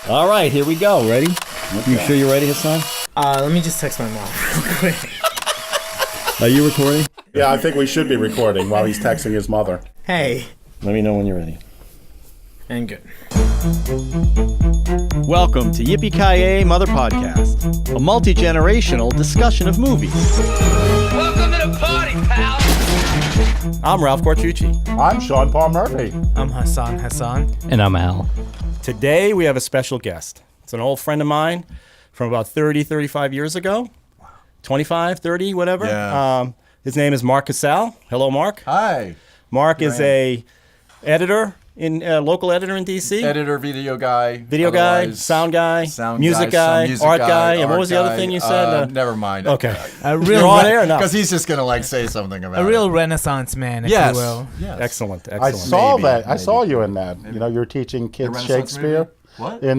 All right, here we go. Ready? Okay. You sure you're ready, Hassan? Let me just text my mom real quick. Are you recording? Yeah, I think we should be recording while he's texting his mother. Hey. Let me know when you're ready. And good. Welcome to Yippee-ki-yay Mother Podcast, a multi-generational discussion of movies. Welcome to the party, pal! I'm Ralph Quartucci. I'm Sean Paul Murphy. I'm Hassan. And I'm Al. Today we have a special guest. It's an old friend of mine from about 30, 35 years ago. 25, 30, whatever. Yeah. His name is Mark Casal. Hello, Mark. Hi. Mark is a editor, local editor in D.C. Editor, video guy. Sound guy, sound music guy, art guy, and what was the other thing you said? Never mind. Okay. You're on air now. Because he's just going to say something about A real Renaissance man, if Yes. you will. Yes. Excellent. I saw Maybe, that. I maybe. saw you in that. You know, you're teaching kids Renaissance Shakespeare. movie? What? In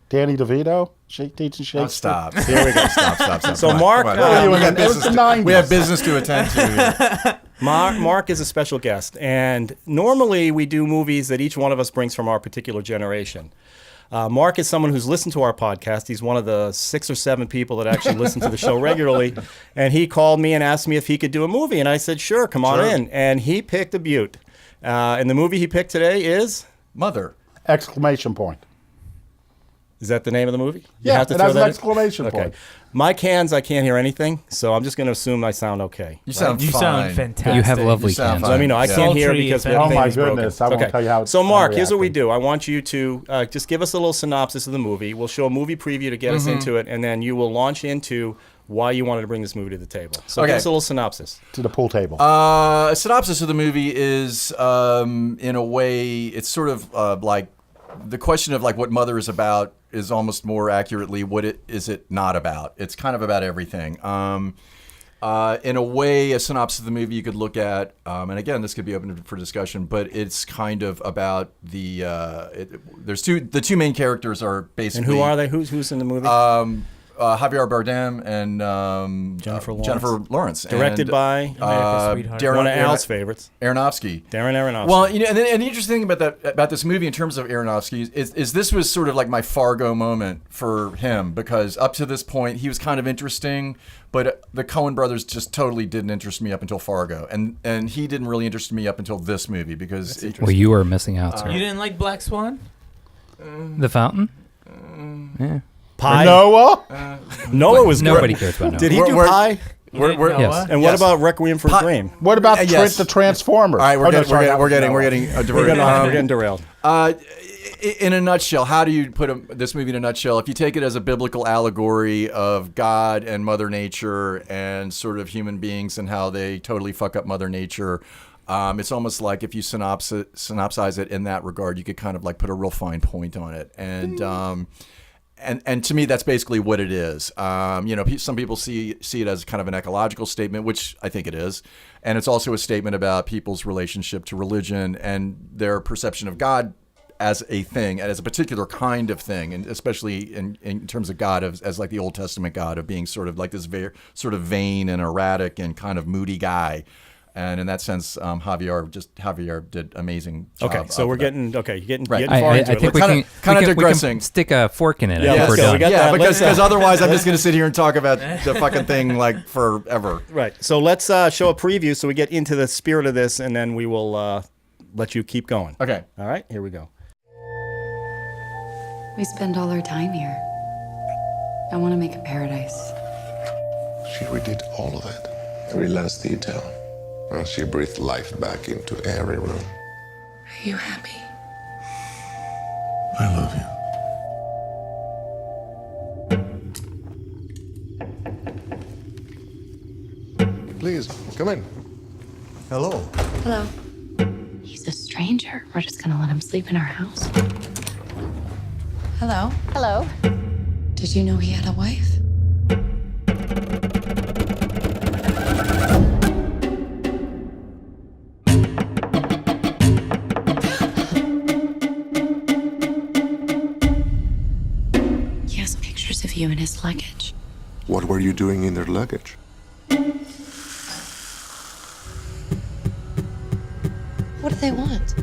Danny DeVito, teaching Shakespeare. Oh, stop. Here we go. Stop. So Come on, Mark, come on. well, we, you got in- it was business the to, 90s. we have business to attend to here. Mark is a special guest, and normally we do movies that each one of us brings from our particular generation. Mark is someone who's listened to our podcast. He's one of the 6 or 7 people that actually listen to the show regularly, and he called me and asked me if he could do a movie, and I said, sure, come on in. And he picked a beaut. And the movie he picked today is? Mother. Exclamation point. Is that the name of the movie? You Yeah, have to it throw has an that in? exclamation Okay. point. My cans, I can't hear anything, so I'm just going to assume I sound okay. You sound You fine. sound fantastic. You have lovely You sound cans. fine. Let me know. I Yeah. can't hear Sultry because effect. my Oh thing my is broken. goodness, I won't tell you how it's So Mark, here's what we reacting. do. I want you to just give us a little synopsis of the movie. We'll show a movie preview to get us into it, and then you will launch into why you wanted to bring this movie to the table. So Okay. give us a little synopsis. To the pool table. A synopsis of the movie is, in a way, it's sort of like the question of like what Mother is about is almost more accurately what it is it not about. It's kind of about everything. In a way, a synopsis of the movie you could look at, and again, this could be open for discussion, but it's kind of about the the two main characters are basically. And who are they? Who's in the movie? Javier Bardem and Jennifer Lawrence. Lawrence. Directed And, by America's Sweetheart. Darren one of Al's favorites, Aronofsky. Darren Aronofsky. Well, you know, and the interesting thing about this movie in terms of Aronofsky is this was sort of like my Fargo moment for him, because up to this point he was kind of interesting, but the Coen brothers just totally didn't interest me up until Fargo, and he didn't really interest me up until this movie because Well, you were missing out, sir. You didn't like Black Swan? The Fountain? Yeah. Pie. Noah? Noah was Nobody good. cares about Noah. Did he do We're- Pie? we're Yes. And what Yes. about Requiem for a Dream? What about Yes. the Transformers? All right, Oh, no, sorry, that we're was getting Noah. We're getting derailed. In a nutshell, how do you put this movie in a nutshell? If you take it as a biblical allegory of God and Mother Nature and sort of human beings and how they totally fuck up Mother Nature, it's almost like if you synopsize it in that regard, you could kind of like put a real fine point on it. And to me, that's basically what it is. You know, some people see it as kind of an ecological statement, which I think it is. And it's also a statement about people's relationship to religion and their perception of God as a thing, and as a particular kind of thing, and especially in terms of God as like the Old Testament God of being sort of like this very sort of vain and erratic and kind of moody guy. And in that sense, Javier did amazing job. Okay, so we're getting you're getting Right. far I into it. think we Kinda can digressing. stick a fork in it Yeah, if let's we're go. done. We got Yeah, that. because Let's, otherwise I'm just going to sit here and talk about the fucking thing like forever. Right. So let's show a preview so we get into the spirit of this, and then we will let you keep going. Okay. All right, here we go. We spend all our time here. I want to make a paradise. She redid all of it, every last detail. And she breathed life back into every room. Are you happy? I love you. Please, come in. Hello. Hello. He's a stranger. We're just gonna let him sleep in our house. Hello. Hello. Did you know he had a wife? He has pictures of you in his luggage. What were you doing in their luggage? What do they want?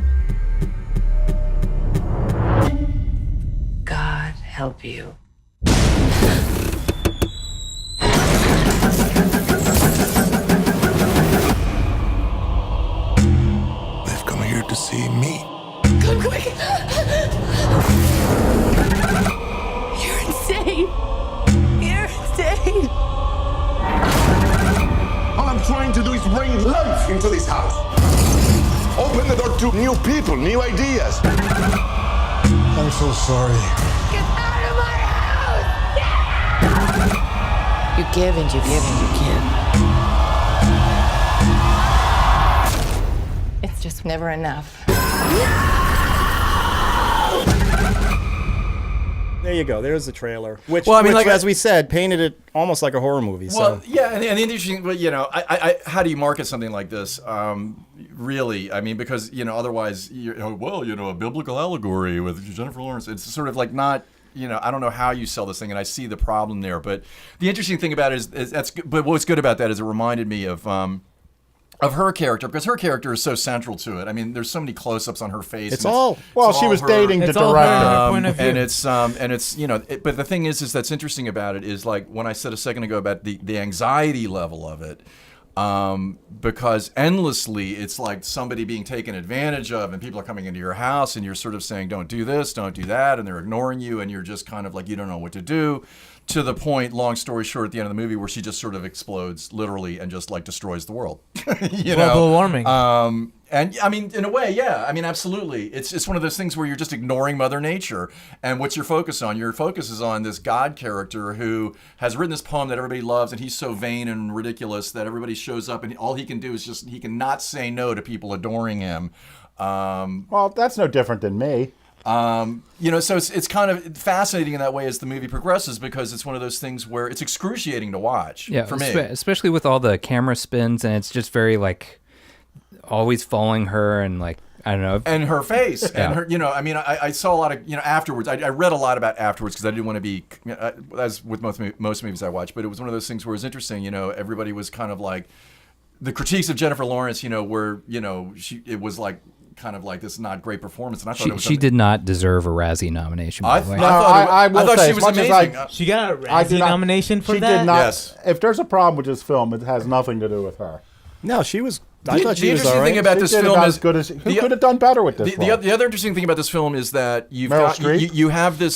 God. help you. They've come here to see me. Come quick! You're insane! You're insane! All I'm trying to do is bring life into this house. Open the door to new people, new ideas. I'm so sorry. Get out of my house! You give and you give and you give. It's just never enough. There you go. There's the trailer. Which, Well, I mean, which, like, as we said, painted it almost like a horror movie. Well, So yeah, and the interesting, but how do you market something like this? Really, I mean, because otherwise, a biblical allegory with Jennifer Lawrence. It's sort of like not. I don't know how you sell this thing, and I see the problem there. But the interesting thing about it is that's. But what's good about that is it reminded me of her character, because her character is so central to it. I mean, there's so many close-ups on her face. it's and all. Well, it's she all was her. dating the It's all her director. point of view. And it's but the thing is that's interesting about it is like when I said a second ago about the anxiety level of it, because endlessly it's like somebody being taken advantage of, and people are coming into your house, and you're sort of saying, don't do this, don't do that, and they're ignoring you, and you're just kind of like you don't know what to do. To the point, long story short, at the end of the movie, where she just sort of explodes literally and just like destroys the world. Global warming. And I mean, in a way, yeah. I mean, absolutely. It's one of those things where you're just ignoring Mother Nature. And what's your focus on? Your focus is on this God character who has written this poem that everybody loves, and he's so vain and ridiculous that everybody shows up, and all he can do is he can not say no to people adoring him. Well, that's no different than me. So it's kind of fascinating in that way as the movie progresses, because it's one of those things where it's excruciating to watch. Yeah, for me. especially with all the camera spins, and it's just very like always following her, and like I don't know. And her face, and her, I mean, I saw a lot of, afterwards. I read a lot about afterwards because I didn't want to be, as with most movies I watch. But it was one of those things where it was interesting. Everybody was kind of like the critiques of Jennifer Lawrence. Where it was like kind of like this not great performance, and I thought it was She did not deserve a Razzie nomination. By the way. I will thought say, she as was much as amazing. She got a I do Razzie not- nomination for she that? did not. Yes. If there's a problem with this film, it has nothing to do with her. No, she was. I thought she the was interesting all right. thing about She this did film about is as good as who could have done better with this. the other interesting thing about this film is that you've Meryl got Streep? you have this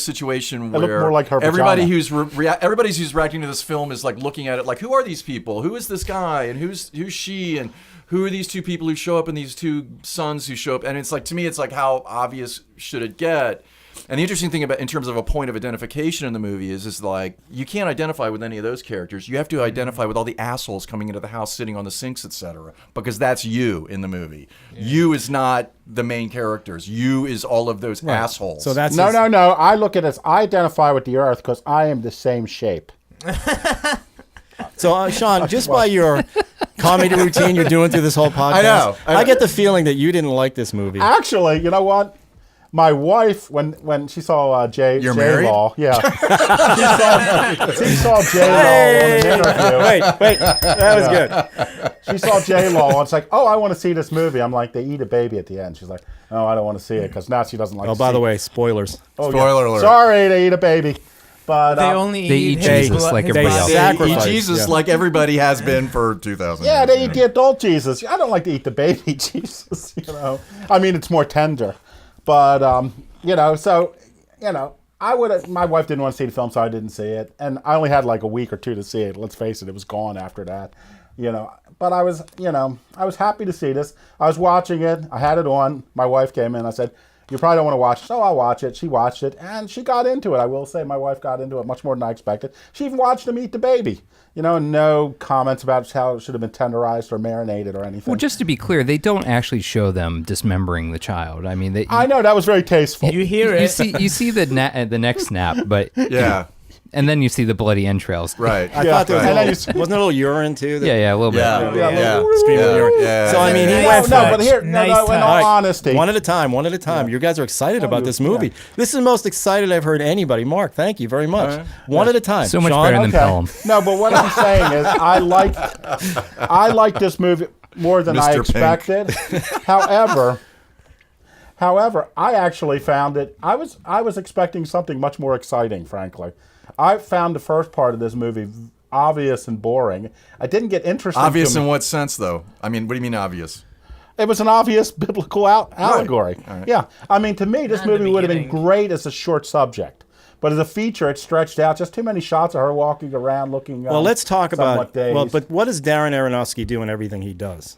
situation looked where more like her everybody vagina. who's everybody who's reacting to this film is like looking at it like, who are these people? Who is this guy? And who's she? And who are these two people who show up, and these two sons who show up? And it's like, to me, it's like, how obvious should it get? And the interesting thing about, in terms of a point of identification in the movie, is like, you can't identify with any of those characters. You have to identify with all the assholes coming into the house, sitting on the sinks, etc. Because that's you in the movie. Yeah. You is not the main characters. You is all of those assholes. So that's no. I look at it as I identify with the Earth because I am the same shape. So, Sean, just by your comedy routine you're doing through this whole podcast, I know. I get the feeling that you didn't like this movie. Actually, you know what? My wife, when she saw You're married? J-Law, yeah, she saw J-Law on an interview. Wait, that was good. She saw J-Law, and it's like, oh, I want to see this movie. I'm like, they eat a baby at the end. She's like, oh, I don't want to see it because now she doesn't like. Oh, by the way, spoilers. Oh, Spoiler alert. Sorry, they eat a baby, but They only They eat eat his Jesus blood- like his everybody body. else. They Sacrifice, eat Jesus yeah. like everybody has been for 2,000 yeah, years. they eat the adult Jesus. I don't like to eat the baby Jesus. I mean, it's more tender, but I would have. My wife didn't want to see the film, so I didn't see it, and I only had like a week or two to see it. Let's face it, it was gone after that. But I was happy to see this. I was watching it. I had it on. My wife came in. I said, "You probably don't want to watch it." So I'll watch it. She watched it, and she got into it. I will say, my wife got into it much more than I expected. She even watched him eat the baby. No comments about how it should have been tenderized or marinated or anything. Well, just to be clear, they don't actually show them dismembering the child. I mean, I know that was very tasteful. You hear it. You see the neck snap, but Yeah. and then you see the bloody entrails. Right. I thought there was And a then little, wasn't there a little urine too? Yeah, a little bit. Yeah. Stream of urine. Yeah. So I mean, he Yeah. went No, for but here, Nice in all touch. All right, honesty, one at a time. You guys are excited about this movie. This is the most excited I've heard anybody. Mark, thank you very much. One at a time. So much Sean? better than Pelham. No, but what I'm saying is, I like this movie more than I Mr. Pink. expected. However, However, I actually found it. I was expecting something much more exciting, frankly. I found the first part of this movie obvious and boring. I didn't get interested. Obvious in what sense, though? I mean, what do you mean obvious? It was an obvious biblical allegory. Right. Yeah. I mean, to me, this Not in the movie would have been beginning. great as a short subject. But as a feature, it stretched out. Just too many shots of her walking around looking Well, let's talk about. somewhat dazed. Well, but what does Darren Aronofsky do in everything he does?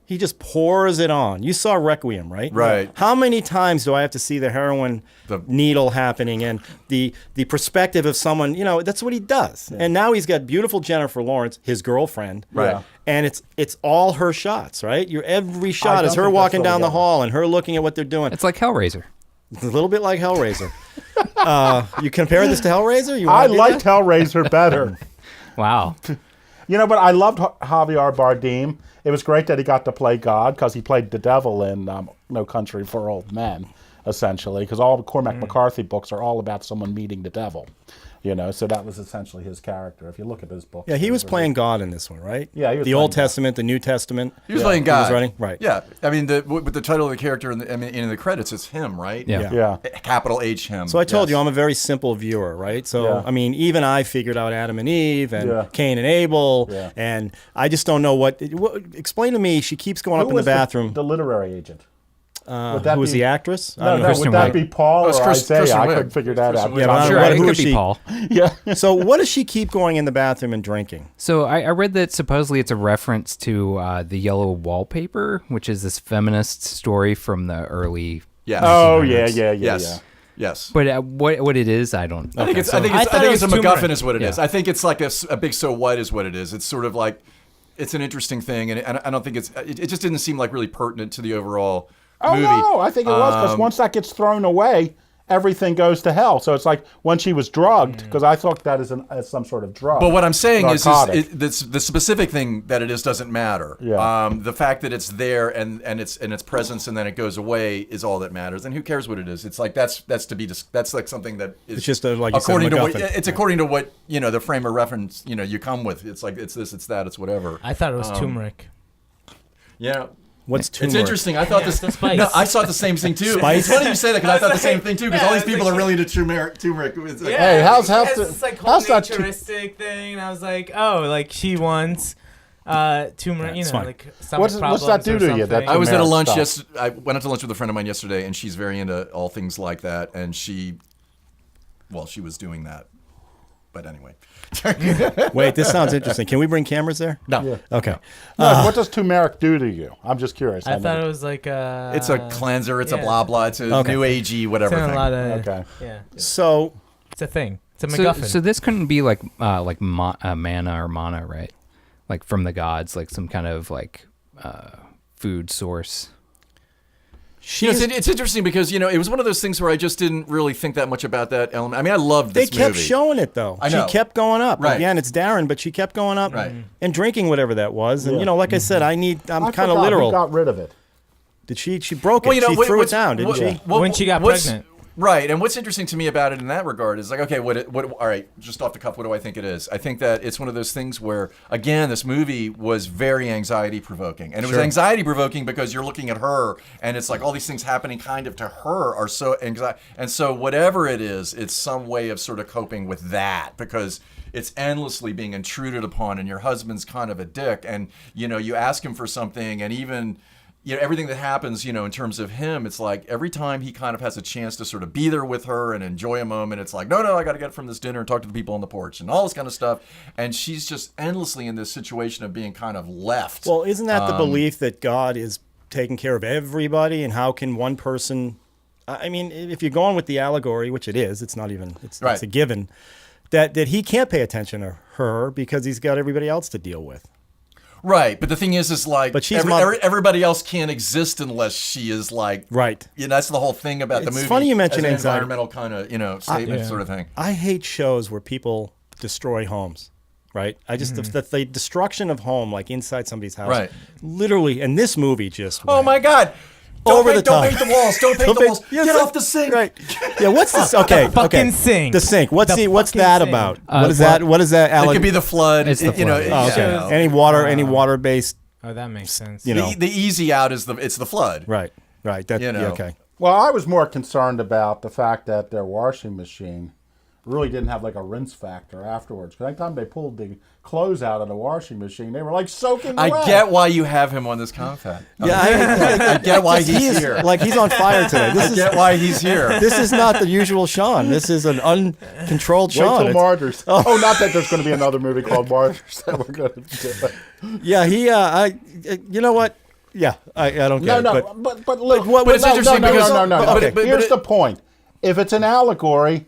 He just pours it on. You saw Requiem, right? Right. How many times do I have to see the heroin needle happening and the perspective of someone? You know, that's what he does. And now he's got beautiful Jennifer Lawrence, his girlfriend. Right. Yeah. And it's all her shots, right? Every shot don't is her think walking that's down the really hall and her looking at what they're doing. It's like Hellraiser. It's a little bit like Hellraiser. You compare this to Hellraiser? You I wanna do liked that? Hellraiser better. Wow. You know, but I loved Javier Bardem. It was great that he got to play God because he played the devil in No Country for Old Men, essentially, because all the Cormac McCarthy books are all about someone meeting the devil. You know, so that was essentially his character. If you look at his book. Yeah, he was playing God in this one, right? Yeah, he was the Old playing God. Testament, the New Testament. He was playing God. He was writing, right? Yeah. I mean, with the title of the character in the credits, it's him, right? Yeah. Yeah. Capital H him. So I told you Yes. I'm a very simple viewer, right? So Yeah. I mean, even I figured out Adam and Eve and Yeah. Cain and Abel, Yeah. and I just don't know what. Explain to me. She keeps going up in the was bathroom. The literary agent. Who was the actress? I No, don't know. would Kristen that Wiig. be Paul Oh, it's or Isaiah? Kristen I Wiig. couldn't figure that Kristen out. Wiig. Yeah, but I'm Sure, What- it who could is be she? Paul. Yeah. So what does she keep going in the bathroom and drinking? So I read that supposedly it's a reference to the Yellow Wallpaper, which is this feminist story from the early. Yes. Oh, yeah. Yes. Yes. But what it is, I don't. I think it's. I think I it's. I thought think it it's a was MacGuffin, turmeric. is what it is. Yeah. I think it's like a big so what is what it is. It's sort of like, it's an interesting thing, and I don't think it just didn't seem like really pertinent to the overall Oh, movie. no, I think it was, because once that gets thrown away, everything goes to hell. So it's like when she was drugged, because I thought that as some sort of drug. But what I'm saying is Narcotic. the specific thing that it is doesn't matter. Yeah. The fact that it's there and its presence and then it goes away is all that matters. And who cares what it is? It's like that's like something that is It's just like you said, according to what MacGuffin. it's according to what the frame of reference you come with. It's like it's this, it's that, it's whatever. I thought it was turmeric. Yeah. What's turmeric? It's interesting. I thought It's the spice. No, I thought the same thing too. Spice? It's funny you say that because I thought the same thing too. Because Yeah, all these it's people like- are really into turmeric. It's like, Hey, how's it's the- this like whole how's that naturistic thing, and I was like, oh, like she wants turmeric, That's fine. like stomach What's that problems do or to you, something. that I was at a turmeric lunch stuff? I went out to lunch with a friend of mine yesterday, and she's very into all things like that. And she was doing that. But anyway, Wait, this sounds interesting. Can we bring cameras there? no, Yeah. Okay. No, what does turmeric do to you? I'm just curious. I thought never- it was like it's a cleanser. It's a yeah. blah blah. It's a Okay. new agey whatever It's in thing. a lot of Okay. yeah. So It's a thing. It's a So, MacGuffin. so this couldn't be like manna or mana, right? Like from the gods, like some kind of like food source. It's interesting because it was one of those things where I just didn't really think that much about that element. I mean, I loved they this kept movie. showing it though. I know. She kept going up. Right. Again, it's Darren, but she kept going up Right. and drinking whatever that was. And Yeah. like I said, I'm I kind of forgot literal. Who got rid of it? Did she broke it? Well, She threw it down, didn't she? When she got pregnant. Right, and what's interesting to me about it in that regard is like, okay, all right, just off the cuff, what do I think it is? I think that it's one of those things where, again, this movie was very anxiety-provoking. And it was anxiety-provoking because you're looking at her, and it's like all these things happening kind of to her are so anxiety. And so whatever it is, it's some way of sort of coping with that because it's endlessly being intruded upon, and your husband's kind of a dick, and, you ask him for something, and even... everything that happens, in terms of him, it's like every time he kind of has a chance to sort of be there with her and enjoy a moment, it's like, no, I got to get from this dinner and talk to the people on the porch and all this kind of stuff. And she's just endlessly in this situation of being kind of left. Well, isn't that the belief that God is taking care of everybody, and how can one person? I mean, if you're going with the allegory, which it is, it's not even. It's Right. a given that he can't pay attention to her because he's got everybody else to deal with. Right, but the thing is like, But she's everybody else can't exist unless she is like, Right. That's the whole thing about the It's movie. funny you mention as an anxiety. environmental kind of, statement sort of thing. I hate shows where people destroy homes. Right, I just the destruction of home, like inside somebody's house, Right. Literally, and this movie just Oh went my God! over the top. Don't paint the walls. Don't paint the walls. Yes, Get off the sink. Right. Yeah. What's this? Okay. fucking okay. sink. The sink. What's The what's fucking that sink. about? Uh, What is that? What is that? It could be the flood. It's the flood. Oh, okay. Yeah. Any water based. Oh, that makes sense. You know. The easy out is it's the flood. Right. Right. That. You know. Yeah, okay. Well, I was more concerned about the fact that their washing machine really didn't have like a rinse factor afterwards. Because anytime they pulled the clothes out of the washing machine, they were like soaking wet. I get why you have him on this confab. Yeah, I get why he's here. Like he's on fire today. I get why he's here. This is not the usual Sean. This is an uncontrolled Wait Sean. till Martyrs. Oh, not that there's going to be another movie called Martyrs that we're going to do. Yeah, you know what? Yeah, I don't get No, it. but look, what- But it's interesting because Here's the point. If it's an allegory,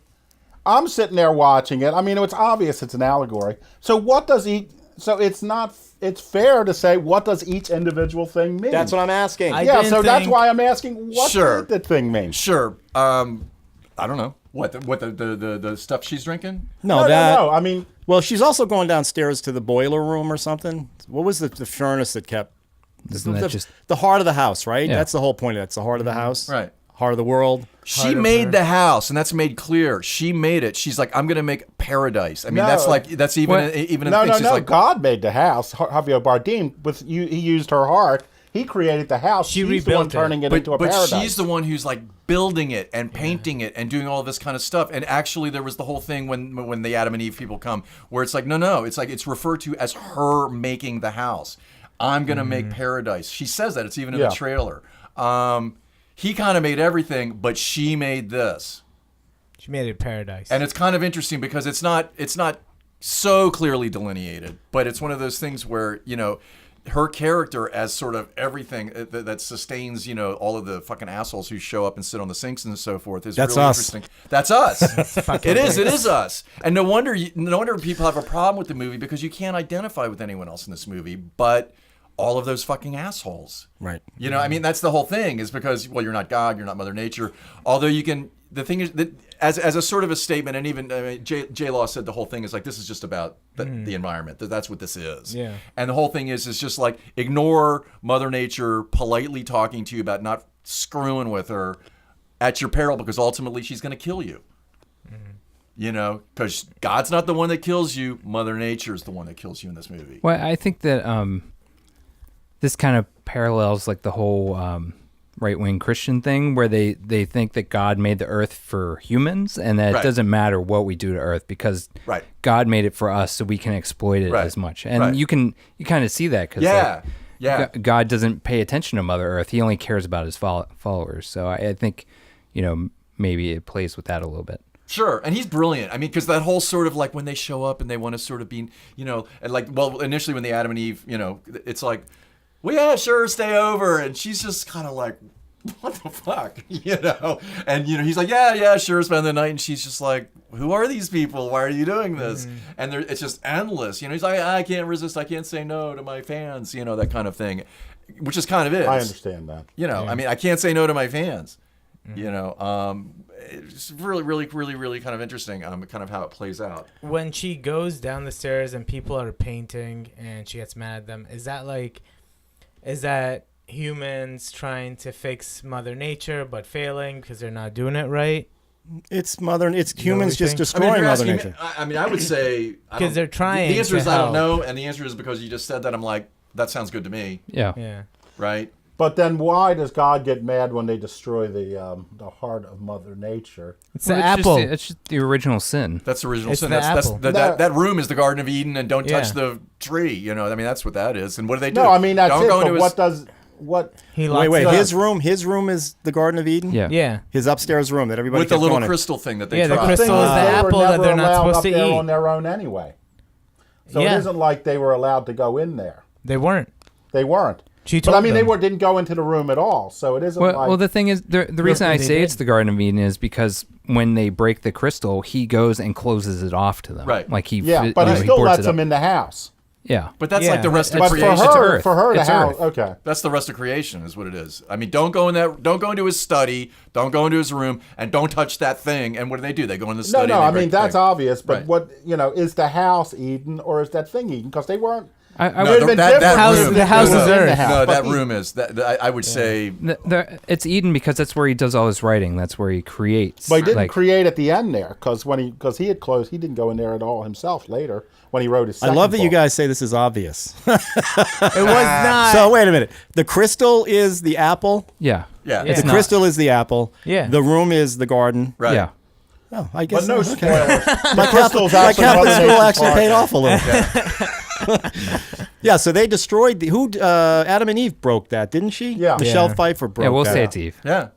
I'm sitting there watching it. I mean, it's obvious it's an allegory. So what does each? So it's not. It's fair to say what does each individual thing mean? That's what I'm asking. Yeah, so that's why I'm asking what did the thing mean? Sure. I don't know. What the stuff she's drinking? No. I mean, well, she's also going downstairs to the boiler room or something. What was the furnace that kept? Isn't that just The heart of the house, right? Yeah. That's the whole point of it. It's the heart of the house. Right. Heart of the world. She made the house, and that's made clear. She made it. She's like, I'm going to make paradise. I mean, that's even no, in the thing. no. She's like, God made the house. Javier Bardem, he used her heart. He created the house. She She's the one rebuilt it. turning it into a paradise. But she's the one who's like building it and painting it and doing all this kind of stuff. And actually, there was the whole thing when the Adam and Eve people come, where it's like, no, it's like it's referred to as her making the house. I'm gonna make paradise. She says that. It's even in the trailer. He kind of made everything, but she made this. She made it paradise. And it's kind of interesting because it's not so clearly delineated, but it's one of those things where, her character as sort of everything that sustains, all of the fucking assholes who show up and sit on the sinks and so forth is really interesting. That's us. It is us. And no wonder people have a problem with the movie because you can't identify with anyone else in this movie but all of those fucking assholes. Right. I mean, that's the whole thing is because, well, you're not God, you're not Mother Nature. Although you can, the thing is that as a sort of a statement, and even J-Law said the whole thing is like, this is just about the environment. That's what this is. Yeah. And the whole thing is just like, ignore Mother Nature politely talking to you about not screwing with her at your peril because ultimately she's going to kill you. Because God's not the one that kills you. Mother Nature is the one that kills you in this movie. Well, I think that this kind of parallels like the whole right-wing Christian thing where they think that God made the earth for humans and that it doesn't matter what we do to earth because God made it for us so we can exploit it as much. And you kind of see that because God doesn't pay attention to Mother Earth. He only cares about his followers. So I think, maybe it plays with that a little bit. Sure, and he's brilliant. I mean, because that whole sort of like when they show up and they want to sort of be, and like, well, initially when the Adam and Eve, it's like, well, yeah, sure, stay over. And she's just kind of like, what the fuck? And, he's like, yeah, sure, spend the night. And she's just like, who are these people? Why are you doing this? And it's just endless. He's like, I can't resist. I can't say no to my fans, that kind of thing, which is kind of it. I understand that. I mean, I can't say no to my fans. It's really, really, really, really kind of interesting, kind of how it plays out. When she goes down the stairs and people are painting and she gets mad at them, is that humans trying to fix Mother Nature but failing because they're not doing it right? It's humans just destroying Mother Mother Nature. I would say because they're trying. The answer is to I don't help. know, and the answer is because you just said that. I'm like, that sounds good to me. Yeah. Right. But then why does God get mad when they destroy the heart of Mother Nature? It's the apple. It's just the original sin. That's the original It's sin. the That's apple. that room is the Garden of Eden, and don't touch Yeah. the tree. I mean, that's what that is. And what do they do? No, I mean that's Don't it. go But into what? He locks Wait, it up. his room is the Garden of Eden? Yeah. Yeah. His upstairs room that everybody with the kept little going in. crystal thing that they Yeah, the tried. crystal is the they apple were that never they're not allowed supposed up to there eat. on their own anyway. So Yeah. it isn't like they were allowed to go in there. They weren't. They weren't. She But told I mean, them. didn't go into the room at all. So it isn't like. Well, the thing is, the reason I they say did. it's the Garden of Eden is because when they break the crystal, he goes and closes it off to them. Right. Like he, yeah, but he he still boards lets it up. them in the house. Yeah. But that's Yeah, like the rest of But creation. for her, the It's house. Earth. Okay. That's the rest of creation, is what it is. I mean, don't go into his study, don't go into his room, and don't touch that thing. And what do? They go in the study. No, and they I break mean the that's thing. obvious. But Right. what is the house Eden or is that thing Eden? Because they weren't. I No, would. been that different. House- the house is Earth. No, But that room is. I would say. It's Eden because that's where he does all his writing. That's where he creates. But he didn't like, create at the end there because he had closed. He didn't go in there at all himself later when he wrote his. I Second love that you book. guys say this is obvious. It was not. So wait a minute. The crystal is the apple. Yeah. Yeah. It's The not. crystal is the apple. Yeah. The room is the garden. Right. Yeah. Oh, I guess. But no okay. spoilers. My crystal's Catholic actually school Mother actually Nature's paid part. off a little. Yeah, so they destroyed Adam and Eve broke that, didn't she? Yeah. Michelle Yeah. Pfeiffer broke Yeah, we'll that. say it's Eve. Yeah.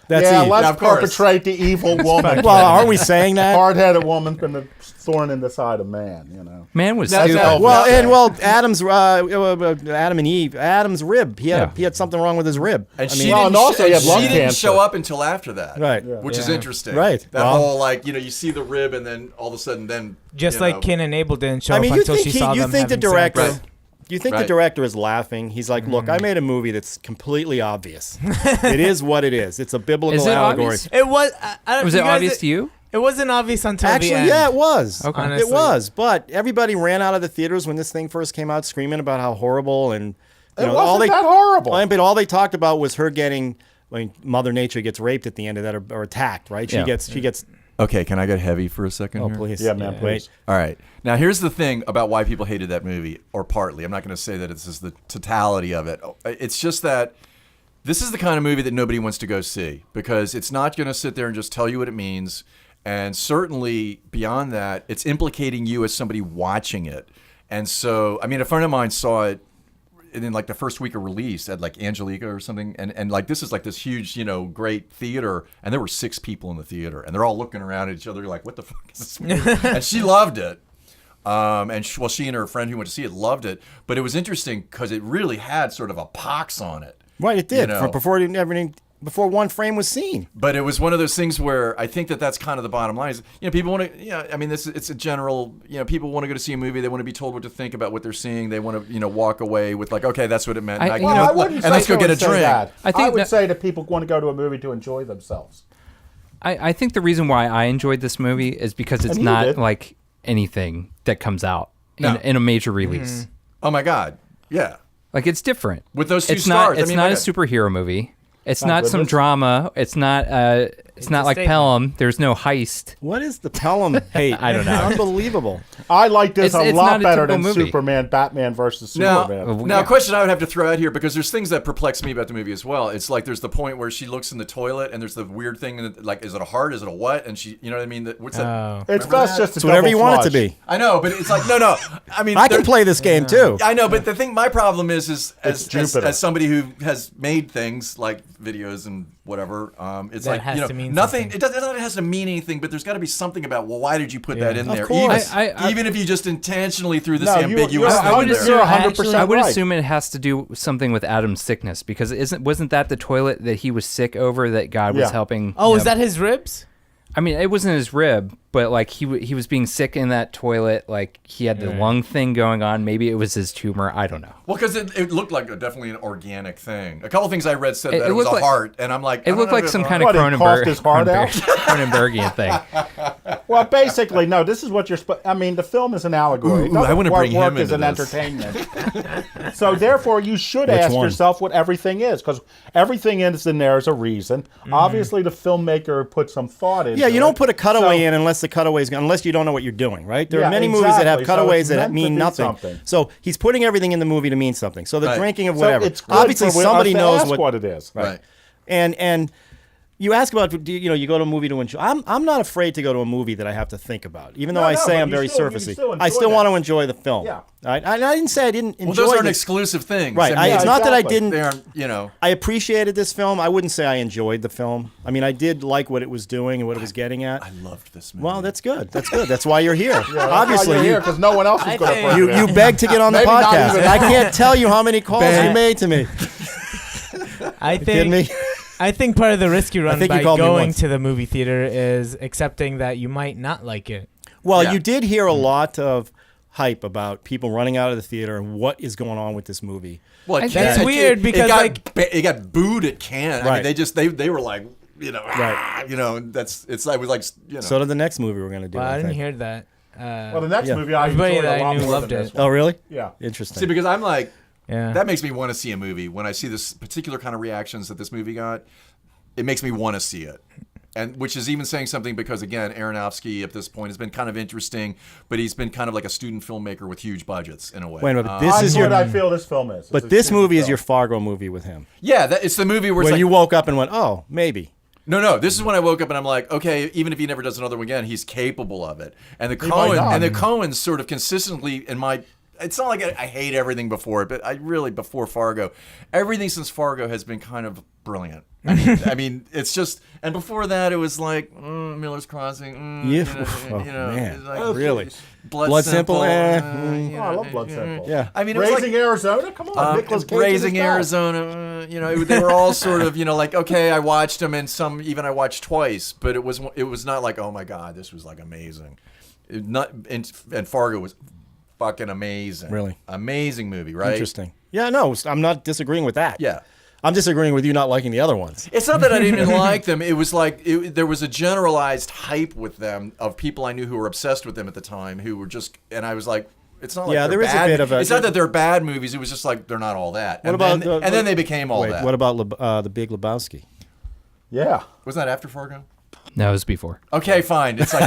That's Yeah, Eve. let's Of course. perpetrate the evil woman. Well, aren't we saying that? Hard-headed woman's been the thorn in the side of man. You know. Man was That's stupid. not- Well, Adam's Adam and Eve, Adam's rib. He Yeah. had something wrong with his rib. And I she mean, Well, didn't, and also he had lung she didn't cancer. show up until after that. right. Which is Yeah. interesting. Right. That Well- whole you see the rib and then all of a sudden Just you like know. Cain and Abel didn't show I mean, up you until think she saw you them think the having sex. director. Right. You think the Right. director is laughing? He's like, "Look, I made a movie that's completely obvious. It is what it is. It's a biblical Is it allegory." obvious? It was. I don't, Was you it guys- obvious to you? It wasn't obvious until the Actually, end. yeah, it was. Okay. It Honestly. was. But everybody ran out of the theaters when this thing first came out, screaming about how horrible and you It know, wasn't all they that horrible. But all they talked about was her getting. I mean, Mother Nature gets raped at the end of that, or attacked. Right? She Yeah. gets. Okay, can I get heavy for a second? Oh, here? please. Yeah, man, Wait. please. All right. Now, here's the thing about why people hated that movie, or partly. I'm not going to say that this is the totality of it. It's just that this is the kind of movie that nobody wants to go see because it's not going to sit there and just tell you what it means. And certainly beyond that, it's implicating you as somebody watching it. And so, I mean, a friend of mine saw it in like the first week of release at like Angelica or something, and like this is like this huge, great theater, and there were 6 people in the theater, and they're all looking around at each other like, what the fuck is this movie? And she loved it. She and her friend who went to see it loved it, but it was interesting because it really had sort of a pox on it. Right, it did. You know. Before one frame was seen. But it was one of those things where I think that that's kind of the bottom line. Is, people want to, I mean, it's a general, people want to go to see a movie. They want to be told what to think about what they're seeing. They want to, walk away with like, okay, that's what it meant. I Well, I wouldn't say let's go I get a would say drink. that. I think I would that- say that people want to go to a movie to enjoy themselves. I think the reason why I enjoyed this movie is because it's And you not did. like anything that comes out No. in a major release. Oh my God. Yeah. Like it's different. With those 2 it's stars. not. It's I mean, not my a God. superhero movie. It's My not some goodness. drama. It's not. It's not a like statement. Pelham. There's no heist. What is the Pelham hate? I don't know. Unbelievable. I like this It's a not lot a better typical than movie. Superman, Batman versus Now, Superman. now a question I would have to throw out here because there's things that perplex me about the movie as well. It's like there's the point where she looks in the toilet and there's the weird thing that, like, is it a heart? Is it a what? And she, you know what I mean? What's that? Oh. It's Remember best that? just a It's whatever you double want it to flush. be. I know, but it's like no. I mean, I can there- play this game too. I know, but the thing, my problem is as Jupiter. somebody who has made things like videos and whatever, it's That like has to mean nothing. something. It doesn't have to mean anything, but there's got to be something about why did you put that in Of there? course. Even if you just intentionally threw this No, ambiguous you're thing in there. 100% I would right. assume it has to do something with Adam's sickness because wasn't that the toilet that he was sick over that God was Yeah. helping? Oh, is him? that his ribs? I mean, it wasn't his rib, but like he was being sick in that toilet. Like he had the lung thing going on. Maybe it was his tumor. I don't know. Well, because it looked like definitely an organic thing. A couple things I read said It- that it it was a looked like- heart, and I'm like, It looked like some kind of What, he coughed his heart out? Cronenbergian thing. Well, basically, no. This is what you're. I mean, the film is an allegory. It Ooh, I doesn't wanna work bring him as into an this. entertainment. So therefore, you should ask one? yourself what everything is, because everything is in there is a reason. Obviously, the filmmaker put some thought into it. Yeah, you don't put a cutaway So- in unless the cutaway's unless you don't know what you're doing, right? There Yeah, are many movies that have exactly. So cutaways it's that meant to mean be nothing. something. So he's putting everything in the movie to mean something. So the Right. drinking of So whatever. it's good Obviously, for somebody us to knows ask what it is. Right. And you ask about you go to a movie to enjoy. I'm not afraid to go to a movie that I have to think about, even though No, I no, say but I'm you very still- you surfacey. still I enjoy still want that. to enjoy the film. Yeah. I didn't say I didn't enjoy Well, those aren't the- exclusive things. Right. I mean, It's not that I exactly. didn't. they aren't, you know. I appreciated this film. I wouldn't say I enjoyed the film. I mean, I did like what it was doing and what it was getting at. I loved this movie. Well, that's good. That's good. That's why you're here. Obviously, Obviously, you, because no one else is I going to think- bring it you in. begged to get on the Maybe not podcast. even- And I can't tell you how many calls you made to me. I Kidding think. me? I think part of the risk you run think you by called me going once. to the movie theater is accepting that you might not like it. Well, Yeah. you did hear a lot of hype about people running out of the theater and what is going on with this movie. Well, That's Cannes- weird because, it got booed at Cannes. I mean, Right. they were like, you know, Right. you know, it was like, you know. So did the next movie we're going to do. Well, I didn't think. hear that. Well, the next movie I everybody enjoyed that a I lot knew more loved than this it. one. Oh, really? Yeah. Interesting. See, because I'm like, Yeah. that makes me want to see a movie. When I see this particular kind of reactions that this movie got, it makes me want to see it. And which is even saying something because, again, Aronofsky at this point has been kind of interesting, but he's been kind of like a student filmmaker with huge budgets in a way. Wait a minute, this That's is what your. I feel this film is. But It's a this student movie is film. your Fargo movie with him, Yeah, it's the movie where it's where like, you woke up and went, "Oh, maybe." No. This is when I woke up and I'm like, okay, even if he never does another one again, he's capable of it. And the might not. Coens sort of consistently in my. It's not like I hate everything before it, but I really before Fargo, everything since Fargo has been kind of brilliant. I mean, it's just, and before that, it was like Miller's Crossing. Yeah. You know, Man. it's like, Really? Blood Simple. Simple, Oh, I love Blood Simple. Yeah. I mean, it was Raising like, Arizona? Come on, Nicolas Cage. Raising is back. Arizona, you know, they were all sort of, you know, like, okay, I watched them, and some even I watched twice, but it was not like, oh my god, this was like amazing. And Fargo was fucking amazing. Really? Amazing movie, right? Interesting. Yeah, no, I'm not disagreeing with that. Yeah. I'm disagreeing with you not liking the other ones. It's not that I didn't like them. It was like there was a generalized hype with them of people I knew who were obsessed with them at the time, who were just, and I was like, it's not like Yeah, they're there is a bad. bit of a- It's not that they're bad movies. It was just like they're not all that. What about and then they became all Wait, that. what about the Big Lebowski? Yeah. Was that after Fargo? No, it was before. Okay, fine. It's like,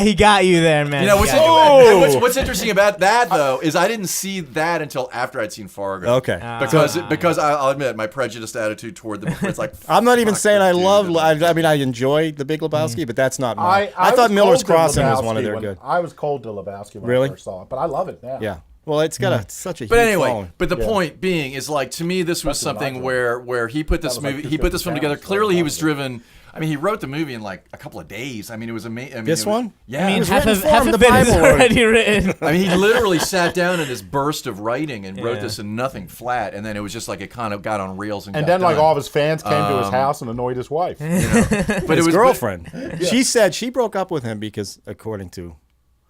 He got you there, man. you know, He got you. what's interesting about that though is I didn't see that until after I'd seen Fargo. Okay. Because I'll admit my prejudiced attitude toward them. It's like I'm not even fuck saying this I dude. love. I mean, I enjoy the Big Lebowski, but that's not mine. I was thought Miller's cold to Crossing was one of Lebowski their when- good. I was cold to Lebowski when Really? I first saw it, but I love it now. Yeah. Well, it's got such a huge But anyway, following. but the point being is like to me this was Especially something Roger. where he put this was like movie he put this film 250 together. pounds, Clearly he was probably. driven. I mean, he wrote the movie in like a couple of days. I mean, it was amazing. I mean, This it was- one? Yeah. I mean, was half written of for him, the the bit is Bible wrote it. already written. I mean, he literally sat down in this burst of writing and wrote Yeah. this in nothing flat, and then it was just like it kind of got on rails and And got then, like, done. all of his fans came to his house and annoyed his wife. but His it was girlfriend. She said she broke up with him because, according to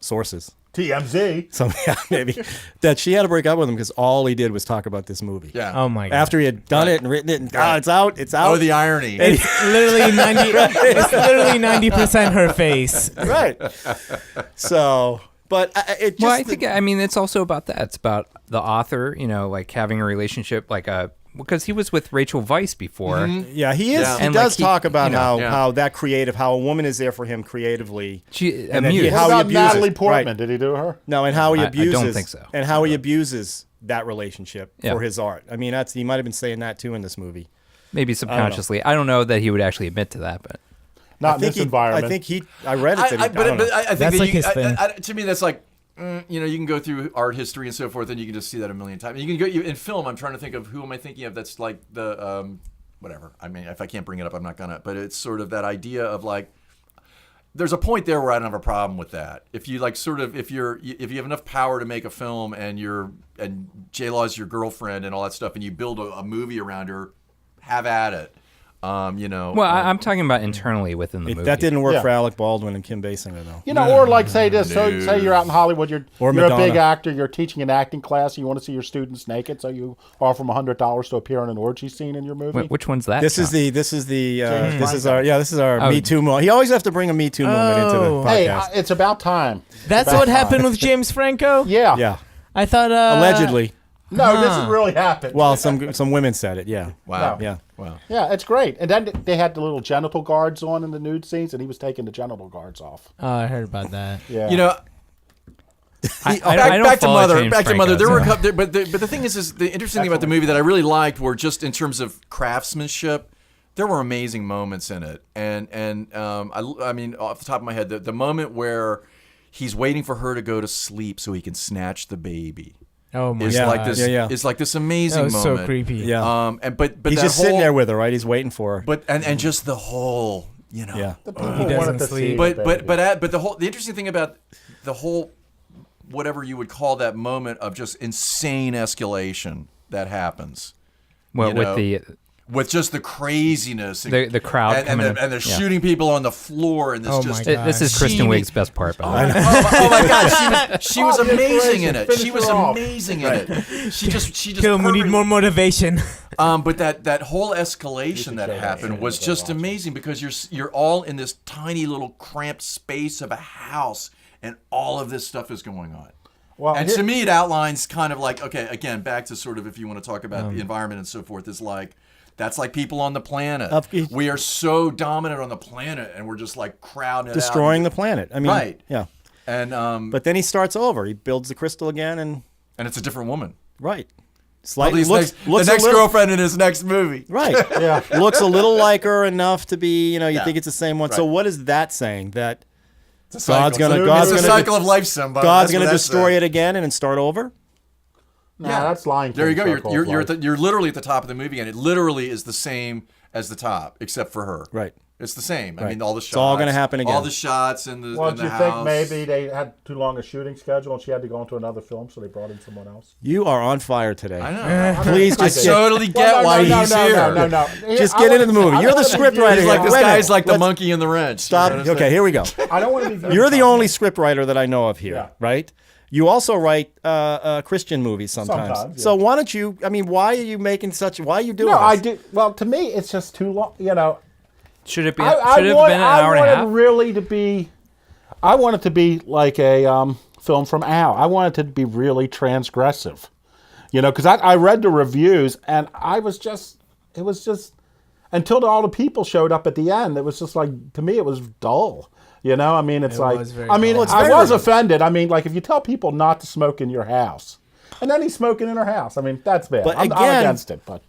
sources, TMZ. some maybe that she had to break up with him because all he did was talk about this movie. Yeah. Oh my god. After he had done it and written it, and it's out. It's out. Oh, the irony. It's literally 90% her face. Right. So, but it just. Well, I think it's also about that. It's about the author, you know, like having a relationship, like because he was with Rachel Weisz before. Yeah, he is. Yeah. He And, does like, he- talk about you know, how that creative, how a woman is there for him creatively. She And then he- amused. how What he about abuses. Natalie Portman? Right. Did he do her? No, and how he I don't abuses. think so. And how he abuses that relationship Yeah. for his art. I mean, he might have been saying that too in this movie. Maybe subconsciously. I don't know that he would actually admit to that, but Not in this environment. I think I read it. That I don't know. I think That's that like his thing. to me that's like you know, you can go through art history and so forth, and you can just see that a million times. You can go in film. I'm trying to think of who am I thinking of that's like the whatever. I mean, if I can't bring it up, I'm not gonna. But it's sort of that idea of like, there's a point there where I don't have a problem with that. If you like, sort of, if you have enough power to make a film, and J-Law's your girlfriend and all that stuff, and you build a movie around her, have at it. You know. well, I'm talking about internally within the movie. That didn't work Yeah. for Alec Baldwin and Kim Basinger, though. You know, or like say this. So say you're out in Hollywood, you're Or a Madonna. big actor, you're teaching an acting class, and you want to see your students naked, so you offer them $100 to appear in an orgy scene in your movie. Wait, which one's that? This is John? our Me Too moment. He always have to bring a Me Too moment into the Oh. podcast. Hey, it's about time. That's About what time. happened with James Franco? Yeah. yeah, I thought allegedly. No, this has really happened. Well, some women said it. Yeah. Wow. No. Yeah. Wow. Yeah, it's great. And then they had the little genital guards on in the nude scenes, and he was taking the genital guards off. Oh, I heard about that. Yeah. You know. I don't Back to follow Mother. James Back to Franco, Mother. There were, so- but the thing is the interesting thing about the movie that I really liked were just in terms of craftsmanship. There were amazing moments in it, and I mean, off the top of my head, the moment where he's waiting for her to go to sleep so he can snatch the baby Oh my is god. like this. Yeah. Is like this That amazing was moment. so creepy. Yeah. But He's that just whole, sitting there with her, right? He's waiting for her. But and just the whole, you know. yeah. the people He doesn't wanted to sleep. see But the but baby. but the interesting thing about the whole whatever you would call that moment of just insane escalation that happens. Well, you with know, with just the craziness and, the crowd and coming in. they're Yeah. shooting people on the floor and this Oh just my This is Kristen Genie- Wiig's best part, by the way. oh my god she was Oh, the amazing in inspiration. it. Finish She was her off. amazing in it. She just Kill him, we need perfect- more motivation. But that whole escalation that show that happened scene was that just they're watching. amazing because you're all in this tiny little cramped space of a house, and all of this stuff is going on. Well, And to me, it outlines kind of like, okay, again, back to sort of, if you want to talk about the environment and so forth, is like, that's like people on the planet. We are so dominant on the planet, and we're just like crowded Destroying out. the planet. I mean, Right. Yeah. And But then he starts over. He builds the crystal again, and it's a different woman. right. Probably Looks the a next little- girlfriend in his next movie. Right. Yeah. Looks a little like her enough to be, you Yeah. think it's the same one. Right. So what is that saying? That It's a God's cycle. gonna- It's God's a gonna- cycle of life, Simba. God's That's going what to that's destroy saying. it again and then start over? Nah, that's lying. There you go. Circle of life. You're literally at the top of the movie, and it literally is the same as the top, except for her. Right. It's the same. I Right. mean, all the shots. It's all gonna happen again. All the shots and the Well, in do the you house. think maybe they had too long a shooting schedule and she had to go into another film, so they brought in someone else? You are on fire today. I know. Please I just get, totally get why he's here. No. just get into the movie. You're the script writer. He's like, this Wait a minute. guy's like the Let's monkey in the wrench. Stop. You know what I'm Okay, saying? here we go. I don't want to be. viewed You're the something. only script writer that I know of here, Yeah. right? You also write Christian movies sometimes. Sometimes, yeah. So why don't you? I mean, why are you making such? Why are you doing? No, I this? do. Well, to me, it's just too long. Should it be? I Should it have want, been an hour and a I half? want it really to be. I want it to be like a film from Al. I want it to be really transgressive, because I read the reviews and I was just. It was just until all the people showed up at the end. It was just like, to me, it was dull. I mean, it's It like. was very I mean, dull. I was offended. I mean, like if you tell people not to smoke in your house, and then he's smoking in her house. I mean, that's bad. But I'm again- against it. But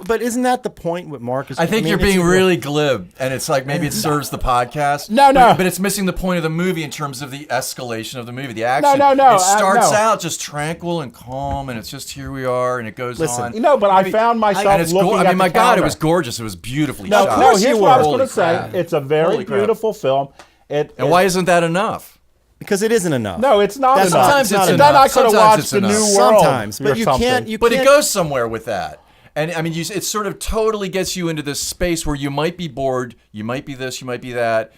But isn't that the point with Marcus? I think mean, you're it's- being really glib, and it's like maybe it serves the podcast. No. But it's missing the point of the movie in terms of the escalation of the movie, the action. No. It starts no. out just tranquil and calm, and it's just here we are, and it goes Listen, on. but I found myself And it's looking I at mean, the my God, counter. it was gorgeous. It was beautifully No, shot. here's what I was Holy going to say. crap. It's a very Holy crap. beautiful film. And why isn't that enough? because it isn't enough. No, it's not That's enough. Sometimes it's And enough. then I could have Sometimes watched it's The enough. New World. Sometimes, but or you something. can't. You But it can't. goes somewhere with that. And I mean, it sort of totally gets you into this space where you might be bored, you might be this, you might be that,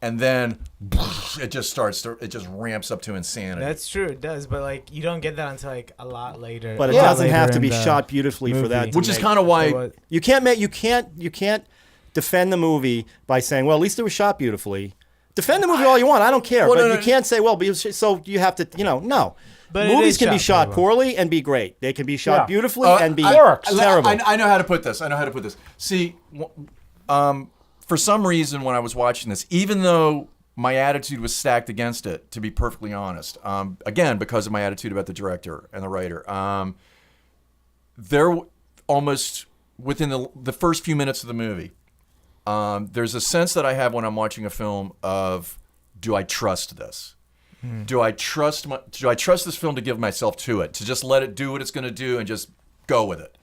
and then it just ramps up to insanity. That's true, it does, but like you don't get that until like a lot later. But it a lot doesn't later have to in be the shot beautifully for movie. that. Which is kind of why. It was- You can't defend the movie by saying, well, at least it was shot beautifully. Defend the movie all you want. I don't care. Well, but no, you can't say, well, so you have to, no. But it Movies is can be shot shot very well. poorly and be great. They can be shot Yeah. beautifully and be works. terrible. I know how to put this. See, for some reason, when I was watching this, even though my attitude was stacked against it, to be perfectly honest, again, because of my attitude about the director and the writer, there almost within the first few minutes of the movie, there's a sense that I have when I'm watching a film of, do I trust this? Do I trust this film to give myself to it, to just let it do what it's going to do and just go with it?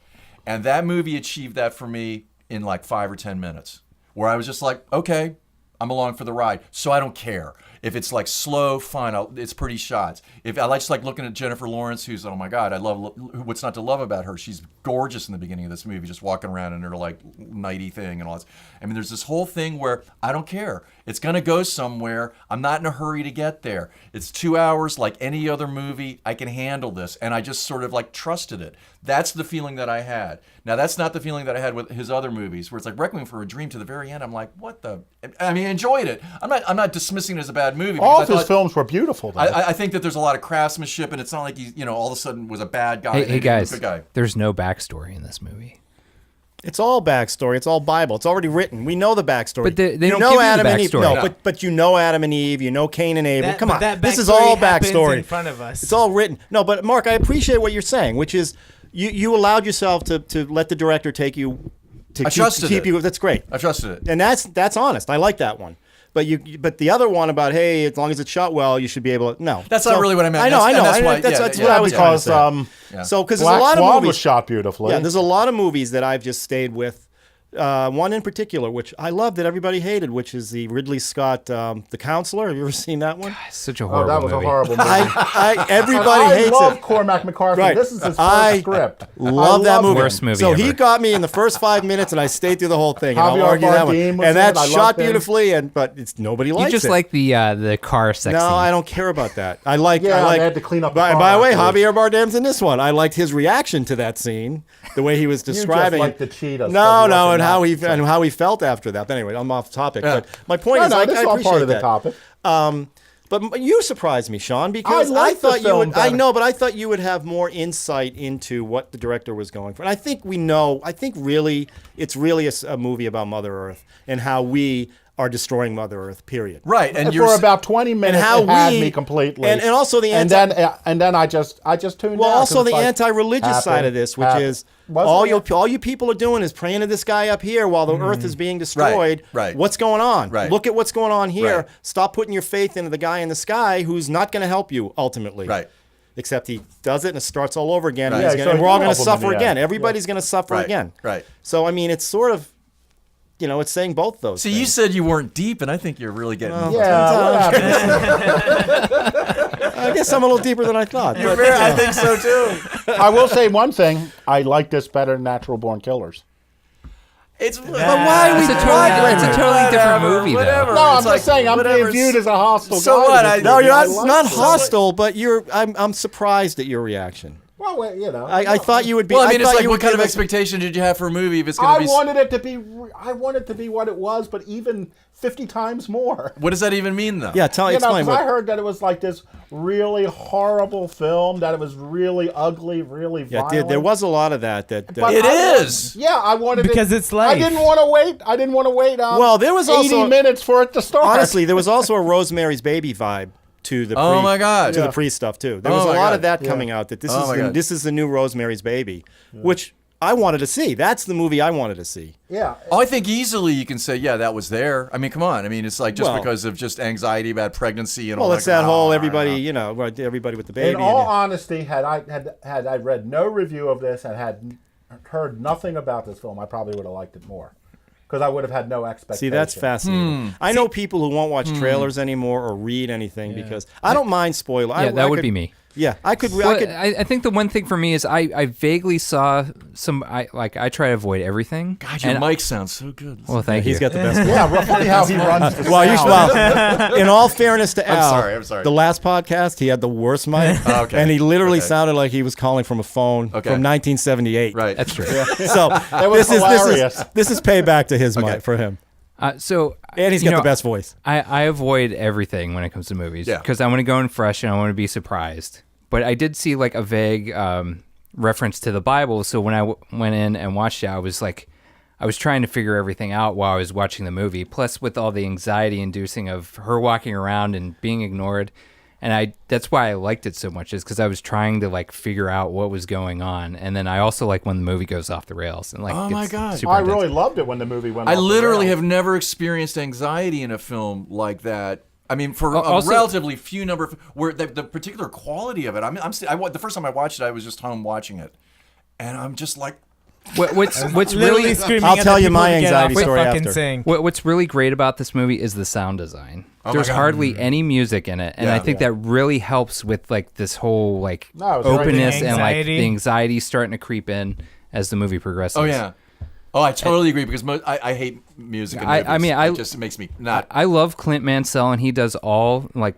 And that movie achieved that for me in like 5 or 10 minutes, where I was just like, okay, I'm along for the ride, so I don't care. If it's like slow, fine. It's pretty shots. If I just like looking at Jennifer Lawrence, who's, oh my God, I love, what's not to love about her? She's gorgeous in the beginning of this movie, just walking around in her like nighty thing and all this. I mean, there's this whole thing where I don't care. It's gonna go somewhere. I'm not in a hurry to get there. It's 2 hours like any other movie. I can handle this, and I just sort of like trusted it. That's the feeling that I had. Now, that's not the feeling that I had with his other movies, where it's like Requiem for a Dream to the very end. I'm like, what the? I mean, I enjoyed it. I'm not dismissing it as a bad movie. All of because his films were beautiful, though. I think that there's a lot of craftsmanship, and it's not like he, all of a sudden was a bad guy. Hey guys, good guy. there's no backstory in this movie. It's all backstory. It's all Bible. It's already written. We know the backstory. But they you don't know give you the Adam and Eve. backstory. No, No. but you know Adam and Eve. You know Cain and Abel. Come on, That this is backstory all happens backstory in front of us. It's all written. No, but Mark, I appreciate what you're saying, which is you allowed yourself to let the director take you. I trusted it. You. That's great, I trusted it. and that's honest. I like that one. But the other one about, hey, as long as it's shot well, you should be able to. No, That's not really what I meant. I know. That's why- That's yeah, what I was trying to because say. Yeah. So because there's a Black lot of Swan movies was shot beautifully. Yeah, there's a lot of movies that I've just stayed with. One in particular, which I love, that everybody hated, which is the Ridley Scott, The Counselor. Have you ever seen that one? It's such a Oh, horrible that was movie. a horrible movie. Everybody I hates love it. Cormac McCarthy. Right. This is his first I script. Love that movie. Worst movie So he ever. got me in the first 5 minutes, and I stayed through the whole thing. And I'll Javier argue that one. Bardem was And in that's it. I shot loved him. beautifully, but it's nobody likes You just it. like the car sex No, scene. I don't care about that. I like. Yeah, I like. they had to clean up the By car the way, afterwards. Javier Bardem's in this one. I liked his reaction to that scene, the way he was describing. like the cheetahs, No, but he and wasn't how he felt after that. But anyway, I'm off topic. Yeah. But my point is, I this is I all appreciate part of the that. topic. But you surprised me, Sean, because I liked the thought you film would. I better. know, but I thought you would have more insight into what the director was going for. And I think we know. I think really, it's really a movie about Mother Earth and how we are destroying Mother Earth. Period. Right, and for about 20 minutes, how it had we- me completely. and also the and then I just tuned Well, out. also 'cause the it's like, anti-religious side of this, which is all you people are doing is praying to this guy up here while the earth is being destroyed. Right. What's going on? Right. Look at what's going on here. Right. Stop putting your faith into the guy in the sky who's not going to help you ultimately. Right. Except he does it and it starts all over again. Right. And, Yeah, and so we're all he going to help him in suffer the again. end. Everybody's going to suffer Right. again. Right. So, I mean, it's sort of, it's saying both those See, things. you said you weren't deep, and I think you're really getting. Yeah, what happened? I guess I'm a little deeper than I thought. But, I think so too. I will say one thing. I like this better than Natural Born Killers. It's but why It's a totally different movie, though. Whatever. No, I'm It's just like, saying I'm whatever. being viewed as a hostile So guy. what? to this no, movie. you're I not, like not it. hostile, but I'm surprised at your reaction. Well, I thought you would be. Well, I mean, it's thought like, you what would kind of give us- expectation did you have for a movie if it's going I to be? wanted it to be. I wanted it to be what it was, but even 50 times more. What does that even mean, though? Yeah, You know, explain. 'cause I What, heard that it was like this really horrible film. That it was really ugly, really violent. there was a lot of that. But It I- is. Yeah, I wanted Because it, it's life. I didn't want to wait. I didn't want to wait. Well, there was 80 also- minutes for it to start. honestly, there was also a Rosemary's Baby vibe to the Oh my God. to Yeah. the pre stuff too. There Oh was a my lot God. of that coming out. That Oh my God. this is the new Rosemary's Baby, which I wanted to see. That's the movie I wanted to see. Yeah. I think easily you can say, yeah, that was there. I mean, come on. I mean, it's like just Well- because of just anxiety about pregnancy and Well, all it's that. that whole everybody, everybody with the baby. In all honesty, had I read no review of this and had heard nothing about this film, I probably would have liked it more. Because I would have had no expectation. See, that's fascinating. I know people who won't watch trailers anymore or read anything because I don't mind spoilers. Yeah, that would be me. Yeah, I could. Well, I could. I think the one thing for me is I vaguely saw some. I try to avoid everything. God, your And- mic sounds so good. Well, thank you. He's got the best. Yeah, funny how he runs the Well, sound. in all fairness to Al, I'm sorry. the last podcast he had the worst mic, Okay. and he literally Okay. sounded like he was calling from a phone Okay. from 1978. Right. That's true. So was this is hilarious. this is payback to his Okay. mic for him, So and he's you got know, the best voice. I avoid everything when it comes to movies Yeah. because I want to go in fresh and I want to be surprised. But I did see like a vague reference to the Bible. So when I went in and watched it, I was trying to figure everything out while I was watching the movie. Plus, with all the anxiety inducing of her walking around and being ignored, and that's why I liked it so much, is because I was trying to like figure out what was going on. And then I also like when the movie goes off the rails and like Oh my gets God. super I intense. really loved it when the movie went I off the literally rails. have never experienced anxiety in a film like that. I mean, for a Also- relatively few number of where the particular quality of it. I mean, the first time I watched it, I was just home watching it, and I'm just like, What's Literally really screaming I'll at tell the you people my to get anxiety off the story fucking after. Sink. What's really great about this movie is the sound design. my There's God. hardly any music in it, and I think that really helps with like this whole like No, it's right. openness The and like anxiety. the anxiety starting to creep in as the movie progresses. oh yeah, oh I totally agree because I hate music. In movies. I mean, it just makes me not. I love Clint Mansell, and he does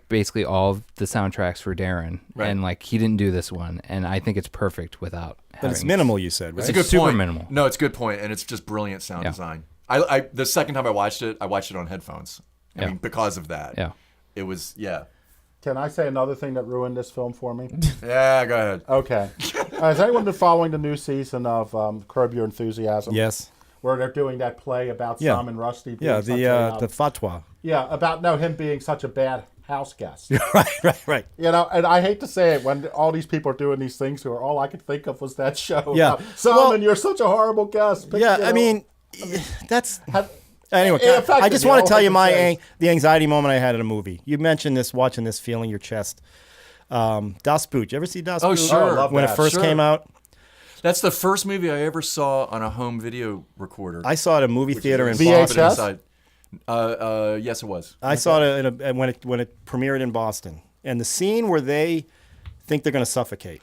basically all of the soundtracks for Darren, Right. and like he didn't do this one, and I think it's perfect without. But it's having- minimal, you said, right? It's a good super point. minimal. No, it's a good point, and it's just brilliant sound Yeah. design. The second time I watched it on headphones. I Yeah. mean, because of that. Yeah. It was Can I say another thing that ruined this film for me? Yeah, go ahead. Okay. Has anyone been following the new season of Curb Your Enthusiasm? Yes. Where they're doing that play about Yeah. Sam and Rusty. Being Yeah. such a, The fatwa. yeah, about him being such a bad house guest. Right. You know, and I hate to say it when all these people are doing these things who are all I could think of was that show. Yeah. about, Simon, you're such a horrible guest. But, Yeah. you I know, mean, that's. Anyway, It affected I just me, want all to tell you I can say. the anxiety moment I had in a movie. You mentioned this, watching this, feeling your chest. Das Boot. You ever see Das Oh, Boot? sure. Oh, I love When that. it first Sure. came out, That's the first movie I ever saw on a home video recorder. I saw it at a movie theater in VHS? Boston. Yes, it was. I saw it when it premiered in Boston, and the scene where they think they're going to suffocate,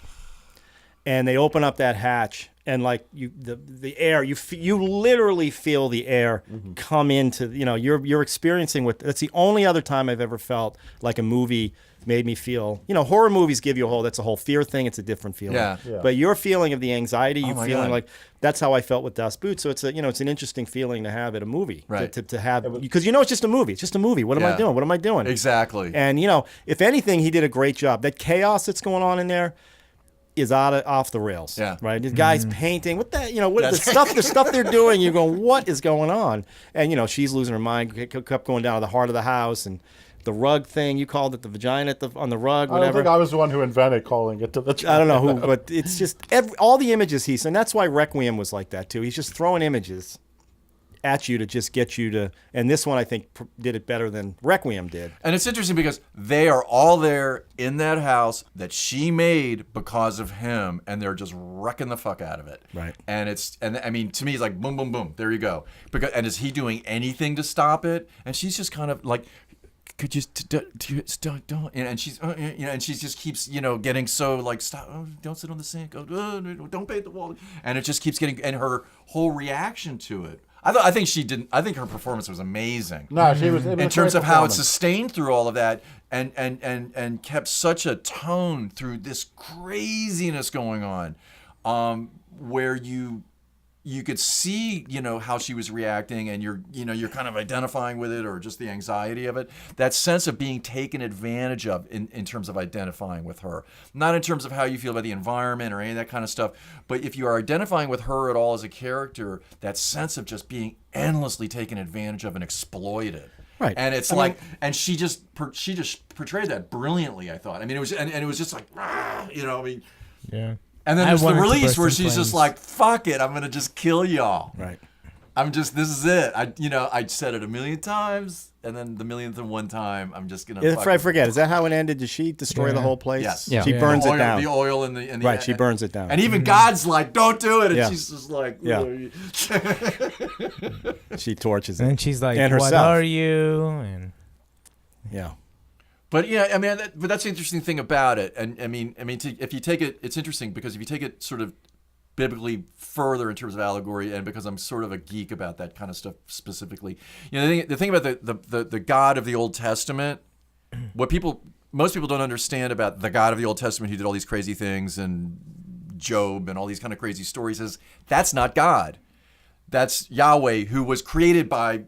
and they open up that hatch, and like the air, you literally feel the air come into, you're experiencing that's the only other time I've ever felt like a movie made me feel, horror movies give you that's a whole fear thing. It's a different feeling. Yeah. But your feeling of the anxiety, Oh my feeling God. like, that's how I felt with Das Boot. So it's it's an interesting feeling to have at a movie. Right. To have, because it's just a movie. It's just a movie. What am I doing? What am I doing? Exactly. And, if anything, he did a great job. That chaos that's going on in there is off the rails. Yeah. Right. The guy's painting. What the stuff they're doing. You're going, what is going on? And she's losing her mind. Kept going down to the heart of the house, and the rug thing. You called it the vagina on the rug. Whatever. I don't think I was the one who invented calling it the vagina. I don't know who, but it's just all the images and that's why Requiem was like that too. He's just throwing images at you to just get you to. And this one I think did it better than Requiem did. And it's interesting because they are all there in that house that she made because of him, and they're just wrecking the fuck out of it. Right. And I mean, to me, it's like boom, boom, boom. There you go. And is he doing anything to stop it? And she's just kind of like, could you don't? And she's and she just keeps getting so like, stop, don't sit on the sink, don't paint the wall, and it just keeps getting, and her whole reaction to it. I think her performance was amazing. No, she was. In terms of how it sustained through all of that, and kept such a tone through this craziness going on, where you could see, how she was reacting, and you're kind of identifying with it, or just the anxiety of it. That sense of being taken advantage of in terms of identifying with her. Not in terms of how you feel about the environment or any of that kind of stuff, but if you are identifying with her at all as a character, that sense of just being endlessly taken advantage of and exploited. Right. And it's and she just portrayed that brilliantly, I thought. I mean, it was, and it was just like, Yeah. And then I there's the wanted to release burst where in she's just flames. like, fuck it, I'm going to just kill y'all. Right. This is it. I said it a million times, and then the millionth and one time, I'm just going to I forget. Is that how it ended? Did she destroy the whole place? Yes. Yeah. She burns the it down. The oil and the Right, she burns it down. And even God's like, don't do it. And Yeah. she's just like, Yeah. She torches it. And she's like, And "What herself. are you?" And Yeah. But yeah, I mean, but that's the interesting thing about it. And I mean, if you take it, it's interesting because if you take it sort of biblically further in terms of allegory, and because I'm sort of a geek about that kind of stuff specifically, the thing about the God of the Old Testament, most people don't understand about the God of the Old Testament who did all these crazy things, and Job and all these kind of crazy stories, is that's not God. That's Yahweh, who was created by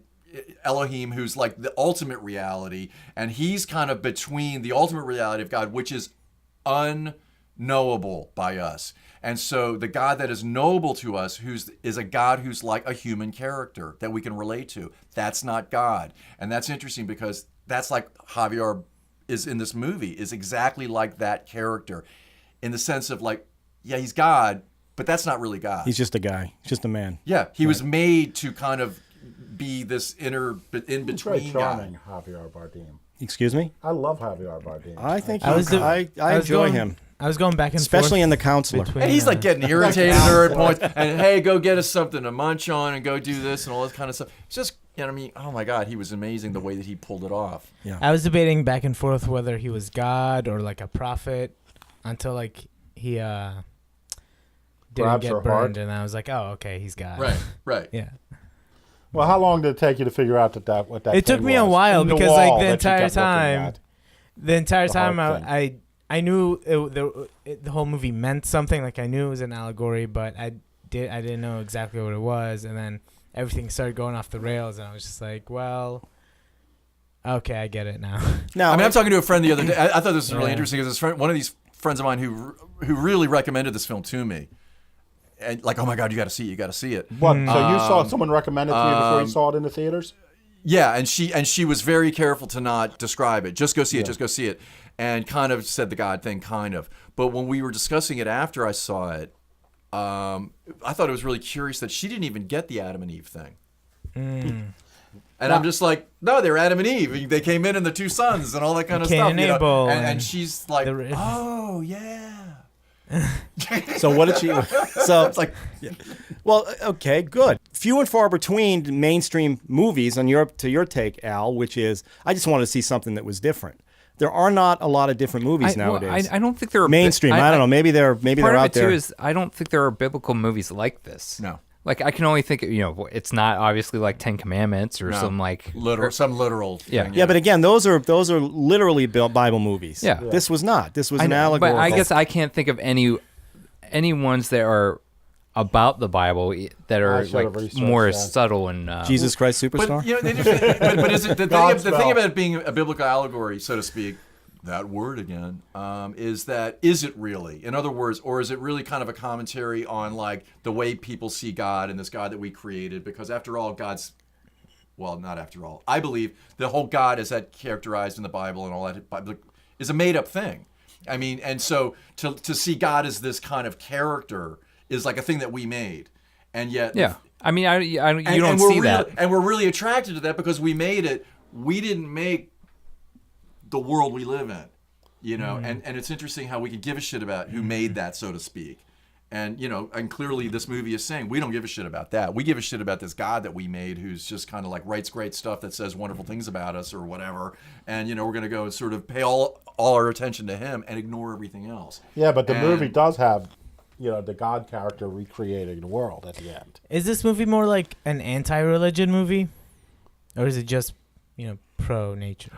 Elohim, who's like the ultimate reality, and he's kind of between the ultimate reality of God, which is unknowable by us. And so the God that is knowable to us, is a God who's like a human character that we can relate to. That's not God. And that's interesting because that's like Javier is in this movie, is exactly like that character, in the sense of like, yeah, he's God, but that's not really God. He's just a guy. He's just a man. Yeah, he was made to kind of be this in He's very between charming, guy. Javier Bardem. Excuse me? I love Javier Bardem. I think I was I enjoy him. I was going back and Especially forth in The Counselor. between, And he's like getting irritated at her at points, and hey, go get us something to munch on, and go do this and all this kind of stuff. It's just, I mean, oh my God, he was amazing the way that he pulled it off. Yeah. I was debating back and forth whether he was God or like a prophet, until like he didn't Grabs her get heart. burned, and I was like, oh, okay, he's God. Right. Yeah. Well, how long did it take you to figure out what that It took thing me a was? while In the because, wall like, the that you entire kept looking time, at. the entire The time heart I knew the whole movie meant something. Like, I knew it was an allegory, but I didn't know exactly what it was. And then everything started going off the rails, and I was just like, well, okay, I get it now. Now, I mean, I'm talking to a friend the other day. I thought this was really Yeah. interesting because one of these friends of mine who really recommended this film to me, and like, oh my God, you got to see it. What? So you saw someone recommended to you before you saw it in the theaters? Yeah, and she was very careful to not describe it. Just go see it. Just go see it, and kind of said the God thing, kind of. But when we were discussing it after I saw it, I thought it was really curious that she didn't even get the Adam and Eve thing. And I'm just like, no, they're Adam and Eve. They came in the two sons and all that kind of Cain stuff. and You know? Abel And she's like, the- oh yeah. so what did she? So It's like, well, okay, good. Few and far between mainstream movies on to your take, Al, which is I just wanted to see something that was different. there are not a lot of different movies nowadays. I don't think there are mainstream. I don't know. Maybe they're part out of it there. too is I don't think there are biblical movies like this. No. Like I can only think, it's not obviously like Ten Commandments or some like literal. Yeah. Thing, Yeah, but again, those are literally Bible movies. Yeah. This was not. This was I an know, allegory. but I guess I can't think of any ones that are about the Bible that are like more subtle and Jesus Christ Superstar. But, but is it the thing about it being a biblical allegory, so to speak? That word again, is it really? In other words, or is it really kind of a commentary on like the way people see God and this God that we created? Because after all, not after all. I believe the whole God is that characterized in the Bible and all that is a made up thing. I mean, and so to see God as this kind of character is like a thing that we made, and yet I mean, you don't see that, and we're really attracted to that because we made it. We didn't make the world we live in, and it's interesting how we could give a shit about who made that, so to speak. And, and clearly this movie is saying we don't give a shit about that. We give a shit about this God that we made who's just kind of like writes great stuff that says wonderful things about us or whatever. And, we're going to go and sort of pay all our attention to him and ignore everything else. Yeah, but the movie does have, the God character recreating the world at the end. Is this movie more like an anti-religion movie? Or is it just, pro-nature?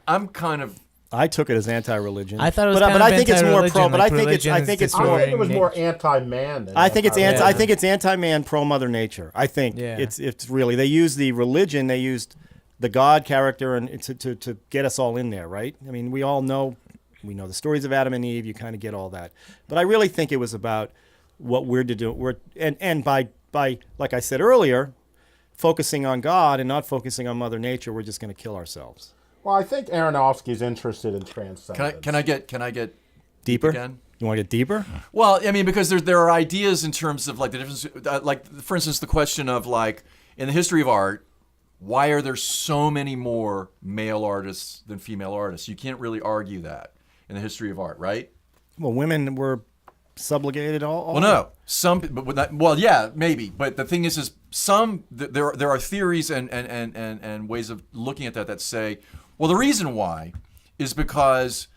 I'm kind of... I took it as anti-religion. I thought it was but I think it's more pro. Like but I think it's more. I think it was more anti-man. Than I think it's anti-man, pro-mother nature. I think it's really they used the religion, they used the God character, and to get us all in there, right? I mean, we all know the stories of Adam and Eve. You kind of get all that, but I really think it was about what we're to do. And by like I said earlier, focusing on God and not focusing on Mother Nature, we're just going to kill ourselves. Well, I think Aronofsky's interested in transcendence. Can I get deeper again? You want to get deeper? Well, I mean, because there are ideas in terms of like the difference, like for instance, the question of like in the history of art, why are there so many more male artists than female artists? You can't really argue that in the history of art, right? Well, women were subjugated all. Well, no, yeah, maybe, but the thing is there are theories and ways of looking at that say, well, the reason why is because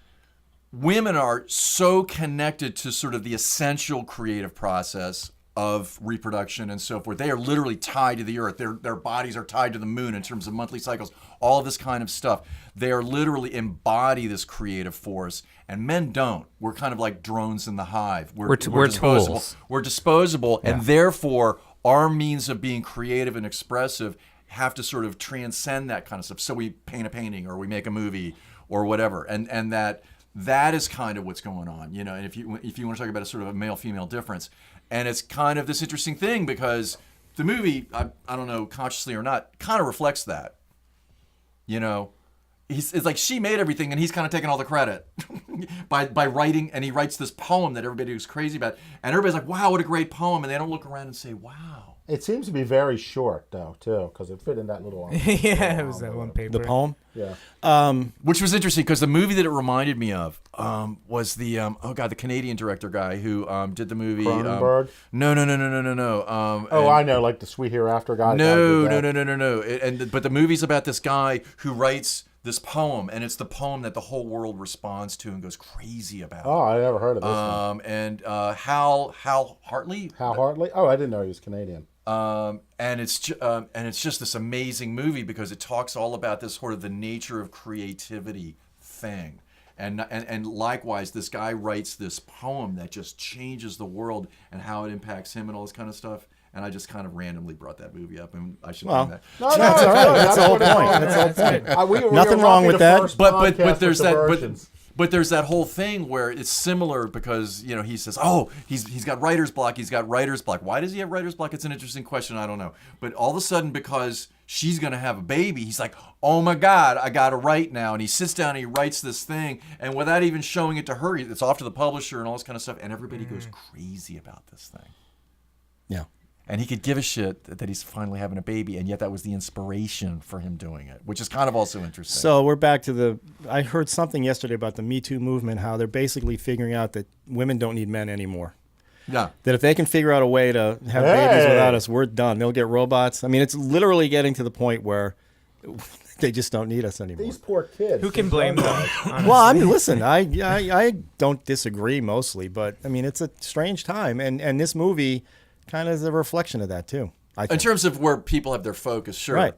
women are so connected to sort of the essential creative process of reproduction and so forth. They are literally tied to the earth. Their bodies are tied to the moon in terms of monthly cycles, all of this kind of stuff. They are literally embody this creative force, and men don't. We're kind of like drones in the hive. We're disposable. Tools. We're disposable, and therefore our means of being creative and expressive have to sort of transcend that kind of stuff. So we paint a painting or we make a movie or whatever, and that is kind of what's going on, And if you want to talk about a sort of a male-female difference, and it's kind of this interesting thing because the movie, I don't know, consciously or not, kind of reflects that. It's like she made everything and he's kind of taking all the credit by writing, and he writes this poem that everybody was crazy about, and everybody's like, wow, what a great poem, and they don't look around and say, wow. It seems to be very short, though, too, because it fit in that little... yeah, it was that one paper. The poem? Yeah. Which was interesting, because the movie that it reminded me of was the, the Canadian director guy who did the movie... Cronenberg? No. I know, like the Sweet Hereafter guy. No. But the movie's about this guy who writes this poem, and it's the poem that the whole world responds to and goes crazy about. Oh, I never heard of this one. And Hal Hartley? Hal Hartley? Oh, I didn't know he was Canadian. And it's just this amazing movie because it talks all about this sort of the nature of creativity thing, and likewise this guy writes this poem that just changes the world and how it impacts him and all this kind of stuff. And I just kind of randomly brought that movie up, and I should bring that. No, That's all right. That's the whole point. That's the whole point. Nothing wrong with that. But there's that. But there's that whole thing where it's similar because he says, oh, he's got writer's block. He's got writer's block. Why does he have writer's block? It's an interesting question. I don't know. But all of a sudden, because she's gonna have a baby, he's like, oh my God, I gotta write now. And he sits down and he writes this thing, and without even showing it to her, it's off to the publisher and all this kind of stuff. And everybody goes crazy about this thing. Yeah. And he could give a shit that he's finally having a baby, and yet that was the inspiration for him doing it, which is kind of also interesting. So we're back to I heard something yesterday about the Me Too movement, how they're basically figuring out that women don't need men anymore. Yeah. That if they can figure out a way to have babies without us, we're done. They'll get robots. I mean, it's literally getting to the point where They just don't need us anymore. These poor kids. Who can blame them? Honestly. Well, I mean, listen, I don't disagree mostly, but I mean, it's a strange time, and this movie kind of is a reflection of that too. I In think. terms of where people have their focus, sure. Right.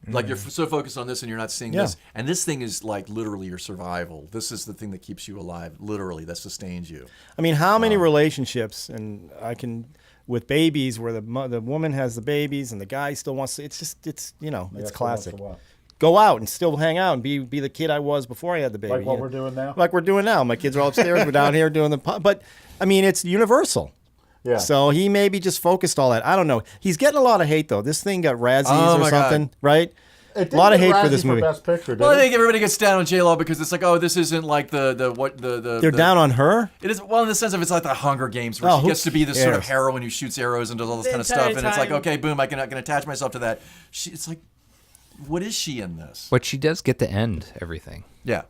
Like you're so focused on this and you're not seeing this. And this thing is like literally your survival. This is the thing that keeps you alive, literally, that sustains you. I mean, how many relationships, and I can, with babies, where the woman has the babies and the guy still wants to, it's classic. Go out and still hang out and be the kid I was before I had the baby. Like what we're doing now? Like we're doing now. My kids are all upstairs. We're down here doing but I mean, it's universal. Yeah. So he maybe just focused all that. I don't know. He's getting a lot of hate though. This thing got Razzies or something, right? A lot of hate for this movie. Best Picture, Well, I think everybody gets down on J-Lo because it's like, oh, this isn't like the They're down on her? It is, well, in the sense of it's like the Hunger Games where she gets to be this sort of heroine who shoots arrows and does all this kind of stuff, and it's like, okay, boom, I can attach myself to that. It's like, what is she in this? But she does get to end everything. Yeah.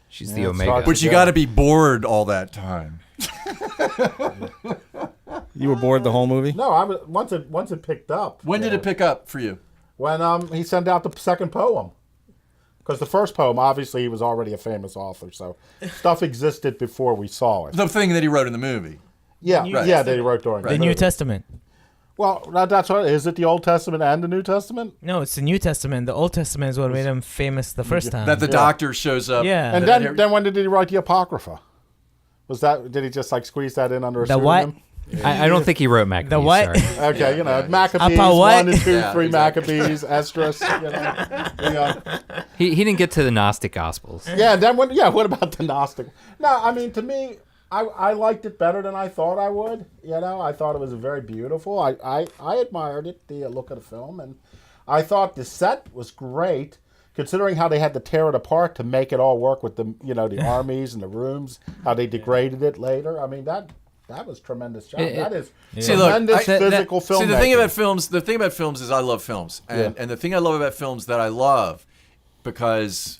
She's the Omega. But you got to be bored all that time. You were bored the whole movie? No, I was once it picked up. When did it pick up for you? When he sent out the second poem. Because the first poem, obviously, he was already a famous author, so stuff existed before we saw it. The thing that he wrote in the movie. Yeah, that he wrote during the New Testament. Well, that's what is it. The Old Testament and the New Testament? No, it's the New Testament. The Old Testament is what made him famous the first time. That the doctor shows up. Yeah. And then when did he write the Apocrypha? Did he just like squeeze that in under a The pseudonym? what? I don't think he wrote Maccabees. The what? Sorry. Okay, Maccabees, what? 1 and 2, 3 exactly. Maccabees, Esdras, He didn't get to the Gnostic Gospels. Yeah, and then what about the Gnostic? No, I mean, to me, I liked it better than I thought I would. I thought it was very beautiful. I admired it, the look of the film, and I thought the set was great, considering how they had to tear it apart to make it all work with the the armies and the rooms, how they degraded it later. I mean, that was tremendous job. That is tremendous physical filmmaking. See, the thing about films is I love films, and the thing I love about films that I love because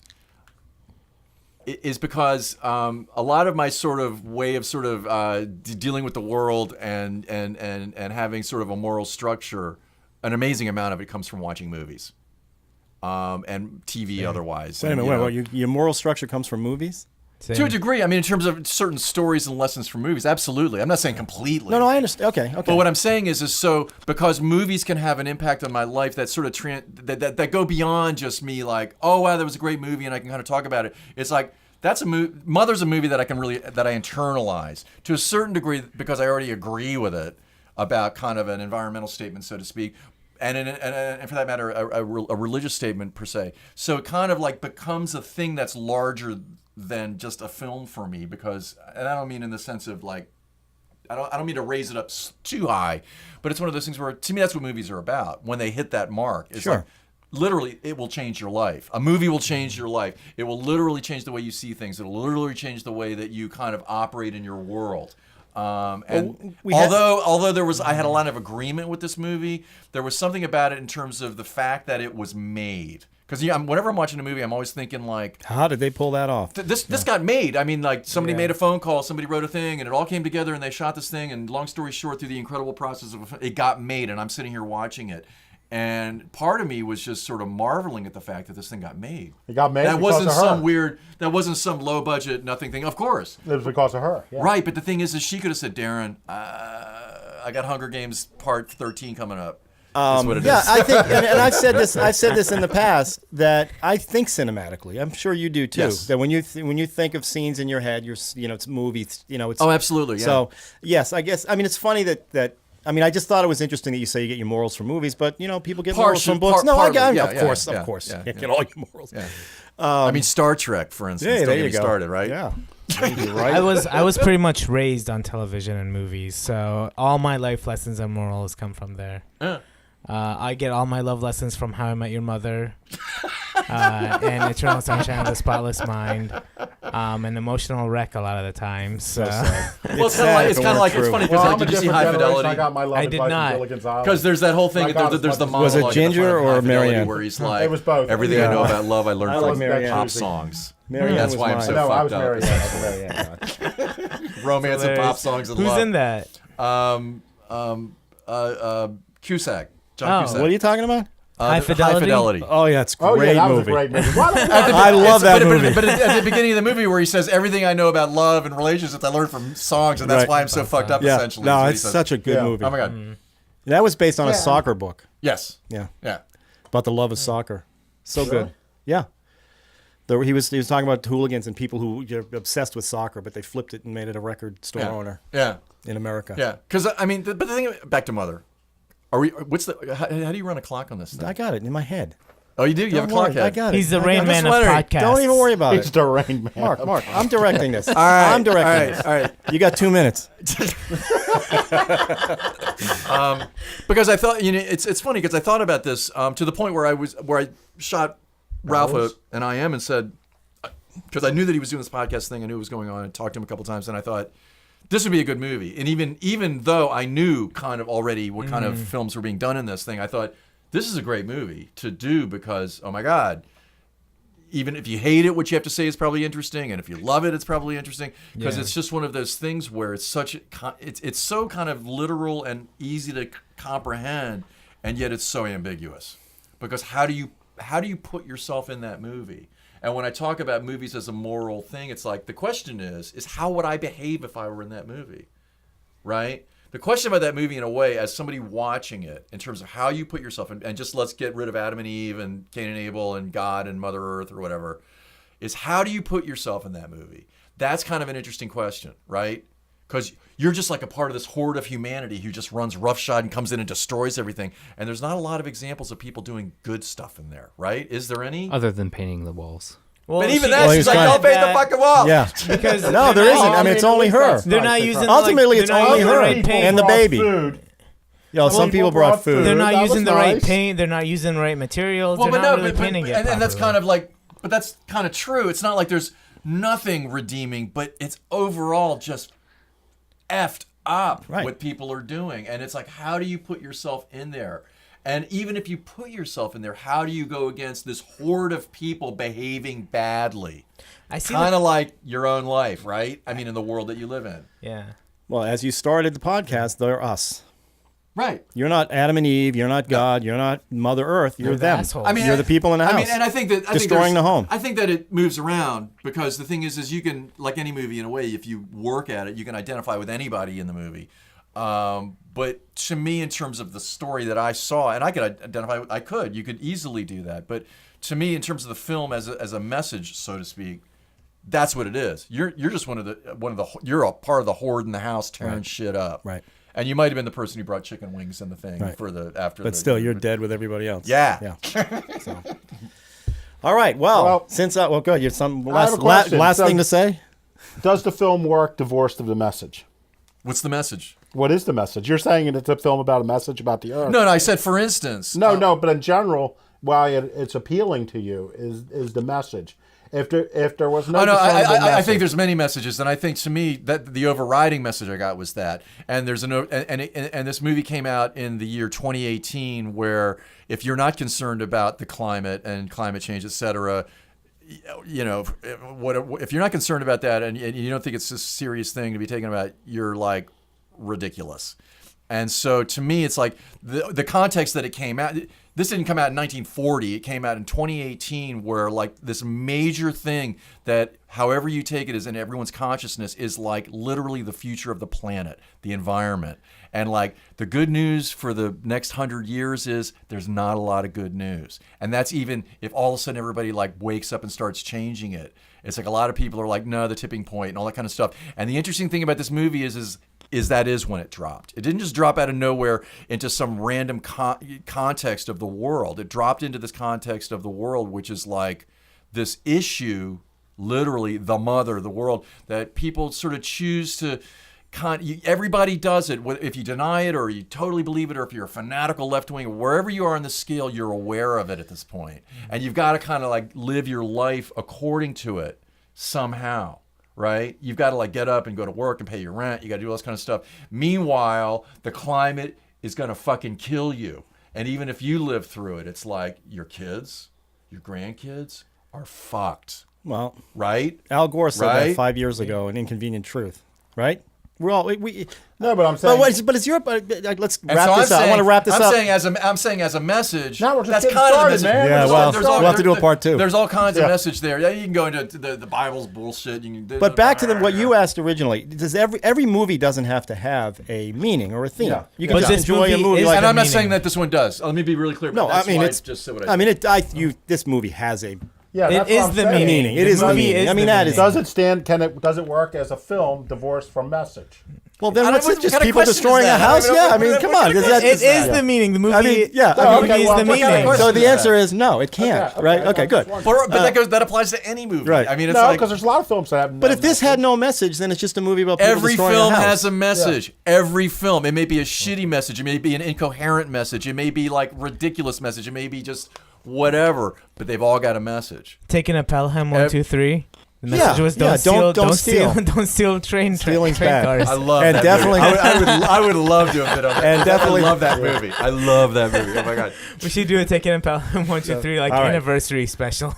a lot of my sort of way of sort of dealing with the world and having sort of a moral structure, an amazing amount of it comes from watching movies, and TV otherwise. Wait a minute, your moral structure comes from movies? Same. To a degree, I mean, in terms of certain stories and lessons from movies, absolutely. I'm not saying completely. No, I understand. Okay. But what I'm saying is so because movies can have an impact on my life that sort of that go beyond just me, like, oh wow, that was a great movie, and I can kind of talk about it. It's like that's a movie. Mother's a movie that I internalize to a certain degree because I already agree with it about kind of an environmental statement, so to speak. And for that matter, a religious statement per se. So it kind of like becomes a thing that's larger than just a film for me because, and I don't mean in the sense of like, I don't mean to raise it up too high, but it's one of those things where to me that's what movies are about. When they hit that mark, it's like literally it will change your life. A movie will change your life. It will literally change the way you see things. It will literally change the way that you kind of operate in your world. And although I had a lot of agreement with this movie, there was something about it in terms of the fact that it was made. Because whenever I'm watching a movie, I'm always thinking like, how did they pull that off? This got made. I mean, like somebody made a phone call, somebody wrote a thing, and it all came together, and they shot this thing. And long story short, through the incredible process of it got made, and I'm sitting here watching it. And part of me was just sort of marveling at the fact that this thing got made. It got made. That because wasn't of her. That wasn't some low budget nothing thing. Of course, it was because of her. Yeah. Right, but the thing is she could have said, Darren, I got Hunger Games Part 13 coming up. That's what it is. I think, and I've said this in the past that I think cinematically. I'm sure you do too. Yes. That when you think of scenes in your head, it's movies. It's absolutely. Yeah. So yes, I guess. I mean, it's funny that. I mean, I just thought it was interesting that you say you get your morals from movies, but people get morals from books. Of course, you can't get all your morals. Yeah. I mean, Star Trek, for instance. Don't get me started, right? Yeah. Right. I was pretty much raised on television and movies, so all my life lessons and morals come from there. I get all my love lessons from How I Met Your Mother, and Eternal Sunshine of the Spotless Mind, an emotional wreck a lot of the time. So, well, it's kind of like it's funny because did you see High Fidelity? I got my love. I did not. Because there's that whole thing. There's the monologue. Was it Ginger or Marianne? Where he's like, it was both. Everything I know about love, I learned from Marianne. pop songs. Marianne That's was why I'm mine. so No, I fucked was up. Marianne. Romance and pop songs and Who's love. in that? Cusack. John Cusack. What are you talking about? High Fidelity? Oh yeah, it's a Oh great yeah, that was a movie. great movie. Why don't we I love that movie. But at the beginning of the movie where he says everything I know about love and relationships I learned from songs, and that's Right. why I'm so fucked up. Yeah, Essentially, no, is what he it's says. such a good Yeah. movie. Oh my god. That was based on a soccer book. Yes. Yeah, Yeah. about the love of soccer. So good. Yeah. He was talking about hooligans and people who are obsessed with soccer, but they flipped it and made it a record store owner Yeah. in America. Yeah. Because I mean, but the thing back to Mother. Are we? What's the? How do you run a clock on this thing? I got it in my head. Oh, you do. You have a Don't clock worry, head. I got it. He's the I Rain got it. Man of wondering. podcasts. Don't even worry about It's it. the Rain Man. Mark, I'm directing this. All right. I'm directing this. All right. You got 2 minutes. Because I thought, it's funny because I thought about this to the point where I shot Ralph and I am and said, because I knew that he was doing this podcast thing, I knew it was going on, and talked to him a couple times, and I thought this would be a good movie. And even though I knew kind of already what kind of films were being done in this thing, I thought this is a great movie to do because, oh my God, even if you hate it, what you have to say is probably interesting, and if you love it, it's probably interesting because it's just one of those things where it's so kind of literal and easy to comprehend, and yet it's so ambiguous. Because how do you put yourself in that movie? And when I talk about movies as a moral thing, it's like the question is how would I behave if I were in that movie, right? The question about that movie, in a way, as somebody watching it, in terms of how you put yourself in, and just let's get rid of Adam and Eve and Cain and Abel and God and Mother Earth or whatever, is how do you put yourself in that movie? That's kind of an interesting question, right? Because you're just like a part of this horde of humanity who just runs roughshod and comes in and destroys everything. And there's not a lot of examples of people doing good stuff in there, right? Is there any? Other than painting the walls. Well, But even she- that, Well, she's he's like, trying- don't paint the fucking wall. Yeah. because No, there isn't. I mean, it's only her. They're not using Ultimately, like, it's they're not only using her the right paint. and the baby. Food. Yo, some people brought food. They're not That was using the right nice. paint. They're not using the right materials. Well, they're but not no, really painting it. and that's properly. kind of like, but that's kind of true. It's not like there's nothing redeeming, but it's overall just effed up Right. what people are doing. And it's like, how do you put yourself in there? And even if you put yourself in there, how do you go against this horde of people behaving badly? I see. Kind of like your own life, right? I mean, in the world that you live in. Yeah. Well, as you started the podcast, they're us. Right. You're not Adam and Eve. You're not God. You're not Mother Earth. You're They're the them. assholes. I mean, You're the people in the house. I mean, and I think that Destroying the home. I think that it moves around because the thing is you can, like any movie in a way, if you work at it, you can identify with anybody in the movie. But to me, in terms of the story that I saw, and I could identify, you could easily do that. But to me, in terms of the film as a message, so to speak, that's what it is. You're just you're a part of the horde in the house tearing shit up. Right. And you might have been the person who brought chicken wings in the thing Right. for the after. But still, you're dead with everybody else. Yeah. Yeah. So. All right. Well, since well, good. You have some I have last a question. last So- thing to say? Does the film work divorced of the message? What's the message? What is the message? You're saying it's a film about a message about the earth. No, I said for instance. No, but in general, why it's appealing to you is the message. If there was no, discernible I message- think there's many messages, and I think to me that the overriding message I got was that. And there's and this movie came out in the year 2018, where if you're not concerned about the climate and climate change, et cetera, if you're not concerned about that and you don't think it's a serious thing to be taken about, you're like ridiculous. And so to me, it's like the context that it came out. This didn't come out in 1940. It came out in 2018, where like this major thing that, however you take it, is in everyone's consciousness, is like literally the future of the planet, the environment. And like the good news for the next 100 years is there's not a lot of good news. And that's even if all of a sudden everybody like wakes up and starts changing it. It's like a lot of people are like, no, the tipping point and all that kind of stuff. And the interesting thing about this movie is that is when it dropped. It didn't just drop out of nowhere into some random context of the world. It dropped into this context of the world, which is like this issue, literally the mother, the world, that people sort of choose to. Everybody does it. If you deny it or you totally believe it, or if you're a fanatical left wing, wherever you are on the scale, you're aware of it at this point. And you've got to kind of like live your life according to it somehow. Right? You've got to like get up and go to work and pay your rent. You got to do all this kind of stuff. Meanwhile, the climate is going to fucking kill you. And even if you live through it, it's like your kids, your grandkids are fucked. Well, right? Al Gore said that Right? 5 years ago in Inconvenient Truth, right? We're all we. No, but I'm saying. But it's your. Let's And wrap so this up. I want to wrap this up. I'm saying as a message. Now we're just that's getting kind started, of the message. man. Yeah, well, we'll have to do a part 2. There's all kinds of message there. Yeah, you can go into the Bible's bullshit. You can, But back to what you asked originally. Does every movie doesn't have to have a meaning or a theme? Yeah. You can But just this enjoy a movie movie is like. And I'm not meaning. saying that this one does. Let me be really clear. No, That's I mean why it's just said what I I said. mean this movie has a. Yeah, It that's is what I'm the saying. meaning. It is the movie meaning. is I mean, the that is- meaning. Does it stand? Does it work as a film divorced from message? Well, then I what's don't- it? what Just kind of people question is destroying a that? house? I mean, Yeah, I what mean, kind come of on. question It is the meaning. The movie. I mean, yeah. The I mean, movie is the what kind of meaning. question So the is answer that? is no. It can't. Okay, Right? okay, Okay. Good. But that applies to any movie. Right. I mean, it's No, like because there's a lot of films that have. But if this had no message, then it's just a movie about people every destroying film a house. has a message. Every film. It may be a shitty message. It may be an incoherent message. It may be like ridiculous message. It may be just whatever. But they've all got a message. Taking a Pelham 1, 2, 3. The Yeah, message was yeah, don't steal. don't steal train Stealing's bad. cars. I love And that definitely- movie. I would love to have been on that. And definitely- I love that movie. I love that movie. Oh my god. We should do a Taking a Pelham 1, 2, 3 like all right. anniversary special.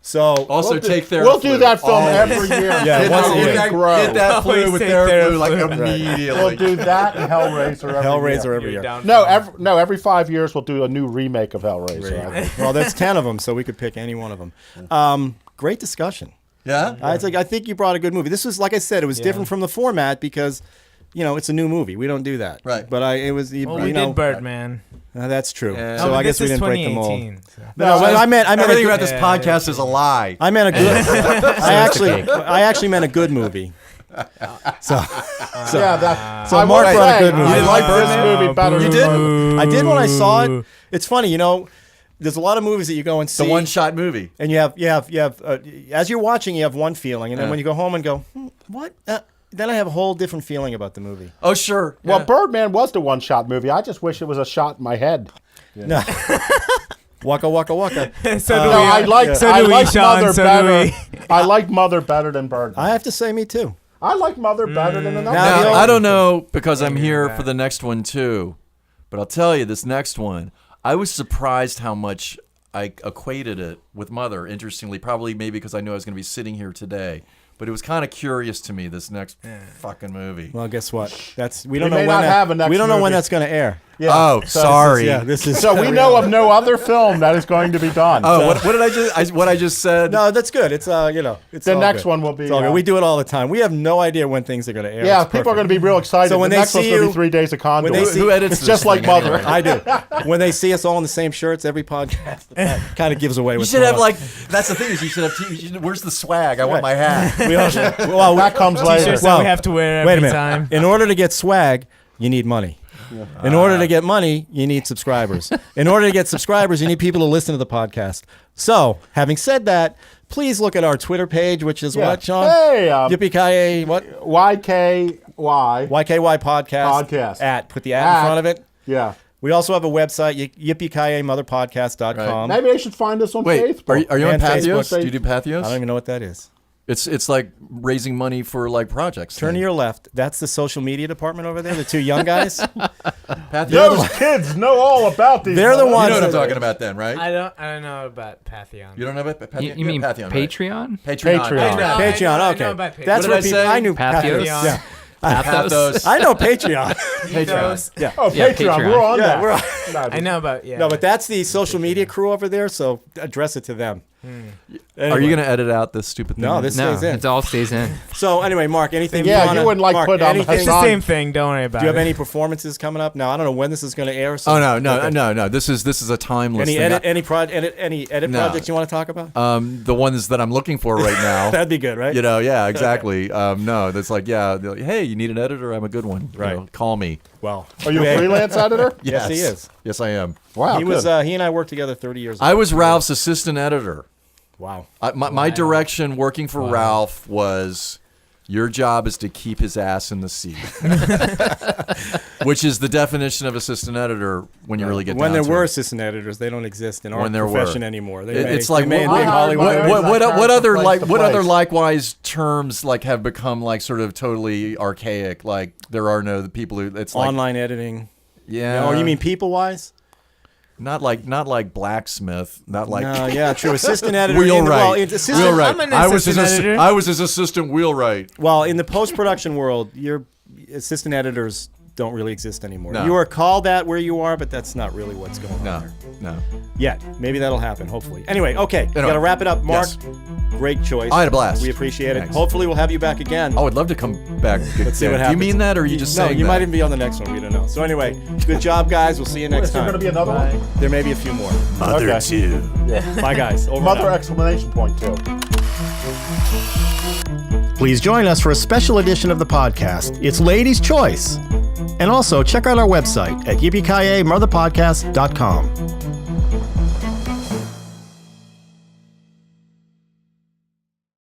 So Also, take therapy. We'll do that film every year. Yeah, Hit once a year. that, Grow. hit that flu Always with take therapy like Theraflu. immediately. We'll do that and Hellraiser every Hellraiser year. every year. Every 5 years we'll do a new remake of Hellraiser. I think. Well, there's 10 of them, so we could pick any one of them. Great discussion. Yeah. I think you brought a good movie. This was, like I said, it was different from the format because, it's a new movie. We don't do that. Right. But we did Birdman. That's true. Yeah. So Oh, I this guess we is didn't break the mold. 2018, so. No, well, I meant Everything a about good, this podcast is a lie. I meant a good. I actually meant a good movie. So I Mark will brought a say, good movie. I You like didn't this movie better. You than did? Birdman. I did when I saw it. It's funny, there's a lot of movies that you go and see. The one-shot movie. And you have as you're watching, you have one feeling, and then when you go home and go, what? Then I have a whole different feeling about the movie. Oh, sure. Well, Yeah. Birdman was the one-shot movie. I just wish it was a shot in my head. No. Waka waka waka. So do No, we. I like so do we, Mother Sean. So do better. we. I like Mother better than Birdman. I have to say, me too. I like Mother better than another. Now, Now, the I old- don't know because I'm here for the next one too, but I'll tell you this next one. I was surprised how much I equated it with Mother. Interestingly, probably maybe because I knew I was going to be sitting here today. But it was kind of curious to me, this next fucking movie. Well, guess what? We We don't know may when not have a next we don't know when movie. that's going to air. Yeah. Oh, So- sorry. This is So we know of no other film that is going to be done. Oh, what did I just said? No, that's good. It's it's The all next good. one will be, It's all good. We do it all the time. We have no idea when things are going to air. Yeah, It's people are going perfect. to be real excited. So when the they next one's see going to you- be 3 Days of Condor. when they see- Who edits It's this just like thing Mother. anyway? I do. When they see us all in the same shirts, every podcast kind of gives away. You what's should have going that's the thing is you should have. Where's the swag? I want my hat. on. We all should- well, That comes later. T-shirts that we have to wear wait a every minute. time. In order to get swag, you need money. In order to get money, you need subscribers. In order to get subscribers, you need people to listen to the podcast. So, having said that, please look at our Twitter page, which is what, Sean? Hey, Yippee-ki-yay, what? YKY. YKY podcast. Podcast. Put the at in front of it. Yeah. We also have a website, yippee-ki-yay-motherpodcast.com. Maybe they should find us on Wait, Facebook. are you on And Pathos? Facebook. Do you do Pathos? I don't even know what that is. It's like raising money for like projects. Turn to your left. That's the social media department over there, the two young guys. Pathos. Those kids know all about these. They're the You ones know what I'm that- talking about then, right? I don't know about Pantheon. You don't know about Pathos? You mean Patreon, right? Patreon? Patreon. Patreon. Patreon, I know okay. about Patreon. That's What what did I people. say? I knew Pathos. Yeah. Pathos. I know Patreon. Patreon. Yeah. Oh, Yeah, Patreon. Patreon. We're on Yeah, that. we're I know about No, but that's the social media crew over there, so address it to them. Are you going to edit out this stupid thing? No, this No, stays in. it all stays in. So anyway, Mark, anything Yeah, you wanna, you wouldn't like Mark, put on anything, It's the Hassan. same thing. Don't worry about Do you have it. any performances coming up? Now, I don't know when this is going to air. So Oh no. Okay. This is a timeless Any thing. edit, any edit No. projects you want to talk about? The ones that I'm looking for right now. That'd be good, right? Yeah, exactly. No, that's like, they're like, hey, you need an editor? I'm a good one. Right. Call me. Well, Are you a freelance editor? Yes, he is. Yes, I am. Wow. He was. good. He and I worked together 30 years ago. I was Ralph's assistant editor. Wow. My direction working for Ralph was, your job is to keep his ass in the seat, which is the definition of assistant editor when you really get When down there to were it. assistant editors, they don't exist in our When there were. profession anymore. They It's they like may in what- big what- Hollywood. What other Place like to what other place. likewise terms like have become like sort of totally archaic? Like there are no the people who it's like Online editing. yeah. Oh, you mean people wise? not like blacksmith, not like No, yeah, true. Assistant editor. wheelwright. Assistant, Wheelwright. I'm an I was assistant editor. I was his assistant wheelwright. Well, in the post production world, you're assistant editors don't really exist anymore. No. You are called that where you are, but that's not really what's going on No, there. no. Yet. Maybe that'll happen, hopefully. Anyway, okay. Anyway, Got to wrap it up. Mark, yes. great choice. I had a blast. We appreciate it. Thanks. Hopefully we'll have you back again. I would love to come back. Let's see what Do you happens. mean that, or are you just no, saying you that? might even be on the next one. We don't know. So anyway, good job, guys. We'll see you next Is there time. going to be another one? There may be a few more. Mother Okay. too. Bye, guys. Over and Mother out. exclamation point too. Please join us for a special edition of the podcast. It's Ladies' Choice. And also check out our website at yippee-ki-yay motherpodcast.com.